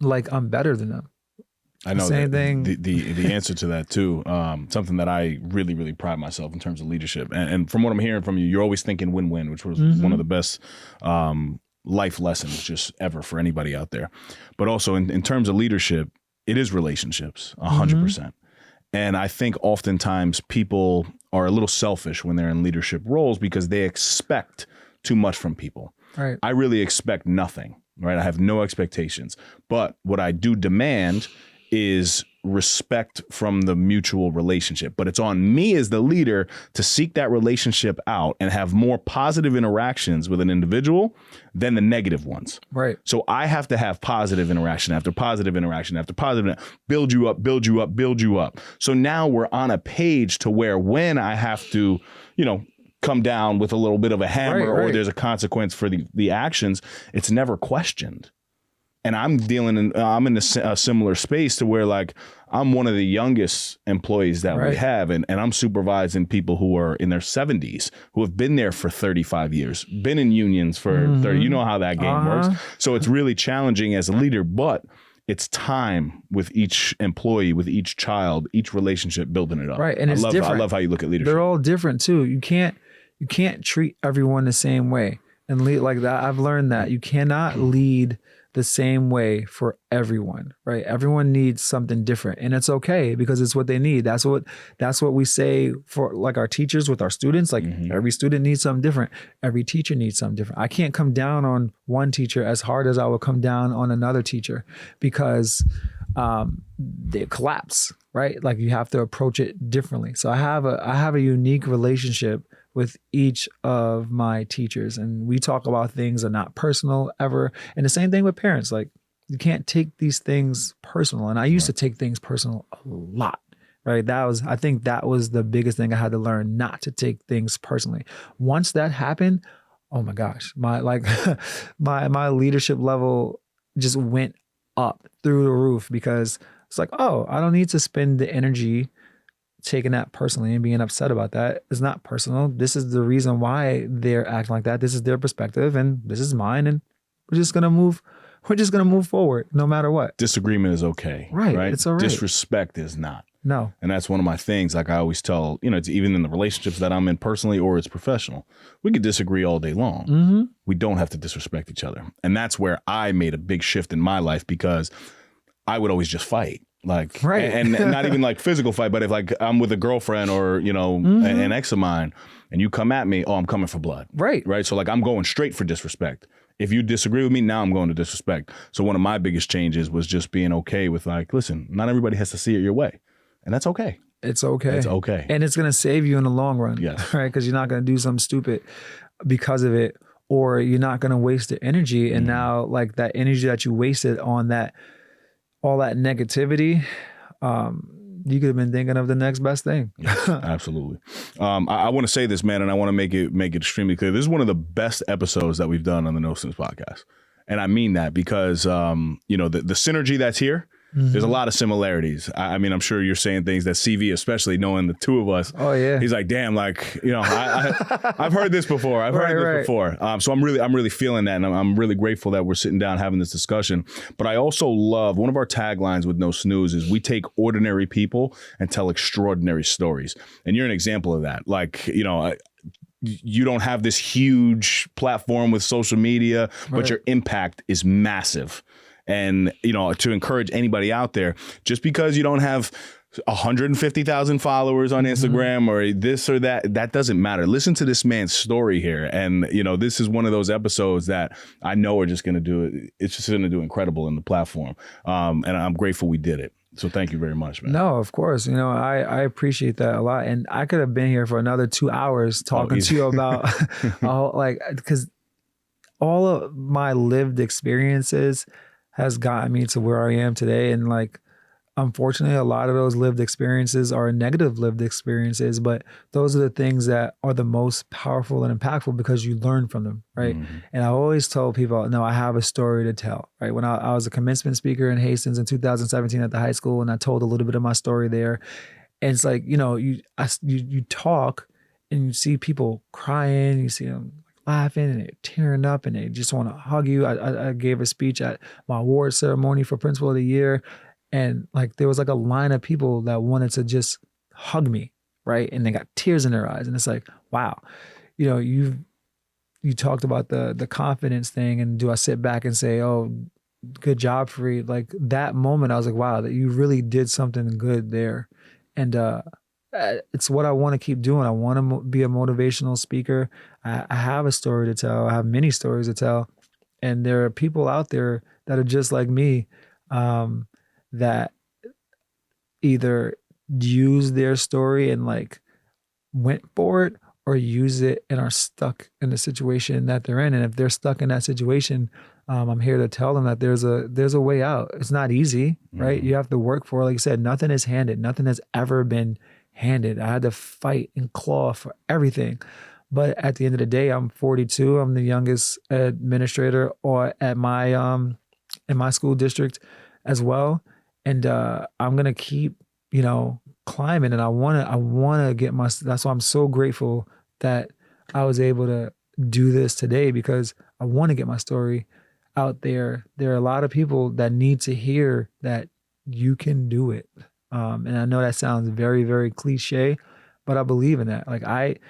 like I'm better than them. I know same thing. The answer to that too, something that I really, really pride myself in terms of leadership. And from what I'm hearing from you, you're always thinking win-win, which was one of the best life lessons just ever for anybody out there. But also in terms of leadership, it is relationships, 100%. And I think oftentimes people are a little selfish when they're in leadership roles because they expect too much from people. Right. I really expect nothing, right? I have no expectations. But what I do demand is respect from the mutual relationship. But it's on me as the leader to seek that relationship out and have more positive interactions with an individual than the negative ones. Right. So I have to have positive interaction after positive interaction after positive, build you up, build you up, build you up. So now we're on a page to where when I have to, come down with a little bit of a hammer or Right. there's a consequence for the actions. It's never questioned. And I'm in a similar space to where like I'm one of the youngest employees that we have. And I'm supervising people who are in their 70s, who have been there for 35 years, been in unions for 30. You know how that game works. So it's really challenging as a leader, but it's time with each employee, with each child, each relationship, building it up. Right. And it's different. I love how you look at leadership. They're all different too. You can't treat everyone the same way and lead like that. I've learned that you cannot lead the same way for everyone, right? Everyone needs something different, and it's okay because it's what they need. That's what we say for like our teachers with our students. Like every student needs something different. Every teacher needs something different. I can't come down on one teacher as hard as I would come down on another teacher because they collapse, right? Like you have to approach it differently. So I have a unique relationship with each of my teachers, and we talk about things that are not personal ever. And the same thing with parents. Like you can't take these things personal. And I used to take things personal a lot, right? I think that was the biggest thing I had to learn, not to take things personally. Once that happened, oh my gosh, my leadership level just went up through the roof because it's like, oh, I don't need to spend the energy taking that personally and being upset about that. It's not personal. This is the reason why they're acting like that. This is their perspective and this is mine. And we're just going to move forward no matter what. Disagreement is okay. Right. It's all right. Disrespect is not. No. And that's one of my things. Like I always tell, it's even in the relationships that I'm in personally or it's professional, we could disagree all day long. We don't have to disrespect each other. And that's where I made a big shift in my life because I would always just fight. Like, and not even like physical fight, but if like I'm with a girlfriend or, an ex of mine and you come at me, I'm coming for blood. Right. So like I'm going straight for disrespect. If you disagree with me, now I'm going to disrespect. So one of my biggest changes was just being okay with like, listen, not everybody has to see it your way. And that's okay. It's okay. It's okay. And it's going to save you in the long run. Yes. Right. Because you're not going to do something stupid because of it, or you're not going to waste the energy. And now like that energy that you wasted on all that negativity, you could have been thinking of the next best thing. Yes, absolutely. I want to say this, man, and I want to make it extremely clear. This is one of the best episodes that we've done on the No Sense podcast. And I mean that because, the synergy that's here, there's a lot of similarities. I mean, I'm sure you're saying things that CV, especially knowing the two of us. Oh yeah. He's like, damn, like, I've heard this before. I've heard this before. So I'm really feeling that. And I'm really grateful that we're sitting down having this discussion. But I also love one of our taglines with No Snooze is we take ordinary people and tell extraordinary stories. And you're an example of that. Like, you don't have this huge platform with social media, but your impact is massive. And, to encourage anybody out there, just because you don't have 150,000 followers on Instagram or this or that doesn't matter. Listen to this man's story here. And, this is one of those episodes that I know are just going to do it. It's just going to do incredible in the platform. And I'm grateful we did it. So thank you very much, man. No, of course. I appreciate that a lot. And I could have been here for another 2 hours talking to you about because all of my lived experiences has gotten me to where I am today. And like, unfortunately, a lot of those lived experiences are negative lived experiences, but those are the things that are the most powerful and impactful because you learn from them, right? And I always told people, no, I have a story to tell, right? When I was a commencement speaker in Hastings in 2017 at the high school, and I told a little bit of my story there. And it's like, you talk and you see people crying, you see them laughing and they're tearing up and they just want to hug you. I gave a speech at my award ceremony for Principal of the Year. And like, there was like a line of people that wanted to just hug me. Right. And they got tears in their eyes. And it's like, wow, you talked about the confidence thing. And do I sit back and say, oh, good job, Farid? Like that moment, I was like, wow, that you really did something good there. And, it's what I want to keep doing. I want to be a motivational speaker. I have a story to tell. I have many stories to tell. And there are people out there that are just like me, that either use their story and like went for it or use it and are stuck in the situation that they're in. And if they're stuck in that situation, I'm here to tell them that there's a way out. It's not easy, right? You have to work for it. Like you said, nothing is handed. Nothing has ever been handed. I had to fight and claw for everything, But at the end of the day, I'm 42. I'm the youngest administrator or at my in my school district as well. And I'm gonna keep, climbing. And I wanna get my. That's why I'm so grateful that I was able to do this today, because I want to get my story out there. There are a lot of people that need to hear that you can do it. And I know that sounds very, very cliche, but I believe in that. Like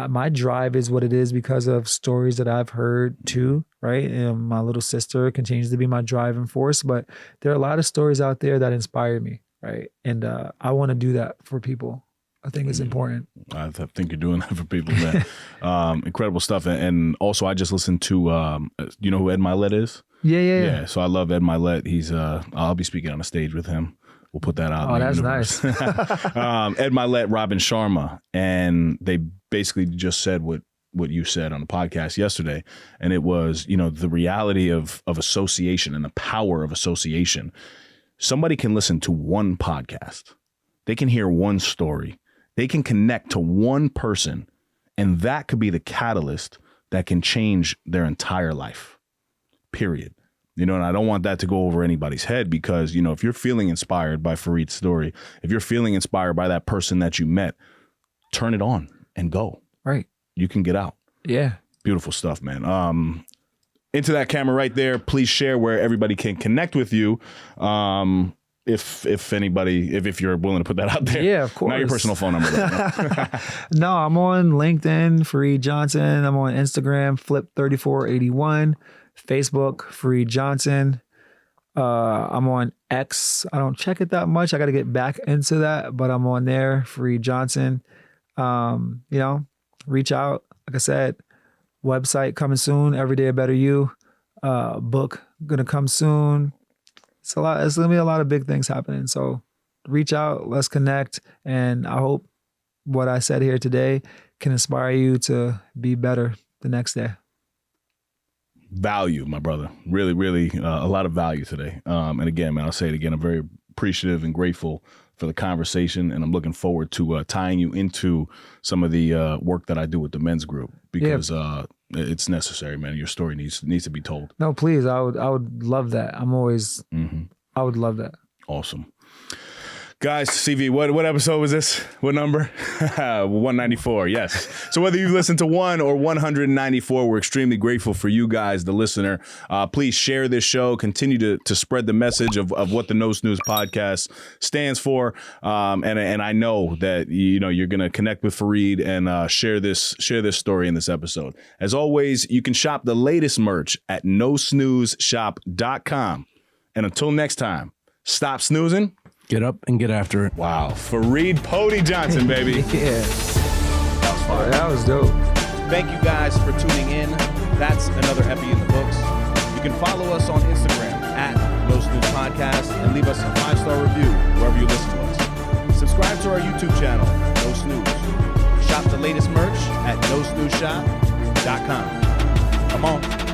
my drive is what it is because of stories that I've heard too, right? And my little sister continues to be my driving force, but there are a lot of stories out there that inspire me, right? And I want to do that for people. I think it's important. I think you're doing that for people, man. Incredible stuff. And also, I just listened to, you know who Ed Milet is? Yeah. So I love Ed Milet. He's, I'll be speaking on a stage with him. We'll put that out. Oh, that's nice. Ed Milet, Robin Sharma, and they basically just said what you said on the podcast yesterday. And it was, the reality of association and the power of association. Somebody can listen to one podcast. They can hear one story. They can connect to one person, and that could be the catalyst that can change their entire life, period. And I don't want that to go over anybody's head, because, if you're feeling inspired by Farid's story, if you're feeling inspired by that person that you met, turn it on and go. Right. You can get out. Yeah. Beautiful stuff, man. Into that camera right there, please share where everybody can connect with you. If anybody, if you're willing to put that out there. Yeah, of course. Not your personal phone number. No, I'm on LinkedIn, Farid Johnson. I'm on Instagram, Flip3481. Facebook, Farid Johnson. I'm on X. I don't check it that much. I got to get back into that, but I'm on there, Farid Johnson. Reach out. Like I said, website coming soon. Every Day a Better You. Book gonna come soon. It's gonna be a lot of big things happening. So reach out, let's connect. And I hope what I said here today can inspire you to be better the next day. Value, my brother. Really, really a lot of value today. And again, man, I'll say it again. I'm very appreciative and grateful for the conversation. And I'm looking forward to tying you into some of the work that I do with the men's group, because it's necessary, man. Your story needs to be told. No, please. I would love that. I would love that. Awesome. Guys, CV, what episode was this? What number? 194, yes. So whether you've listened to 1 or 194, we're extremely grateful for you guys, the listener. Please share this show. Continue to spread the message of what the No Snooze podcast stands for. And I know that you're going to connect with Farid and share this story in this episode. As always, you can shop the latest merch at nosnoozeshop.com. And until next time, stop snoozing. Get up and get after it. Wow. Farid Pody Johnson, baby. Yeah. That was fun. That was dope. Thank you guys for tuning in. That's another epi in the books. You can follow us on Instagram at No Snooze Podcast and leave us a 5-star review wherever you listen to us. Subscribe to our YouTube channel, No Snooze. Shop the latest merch at nosnoozeshop.com. Come on.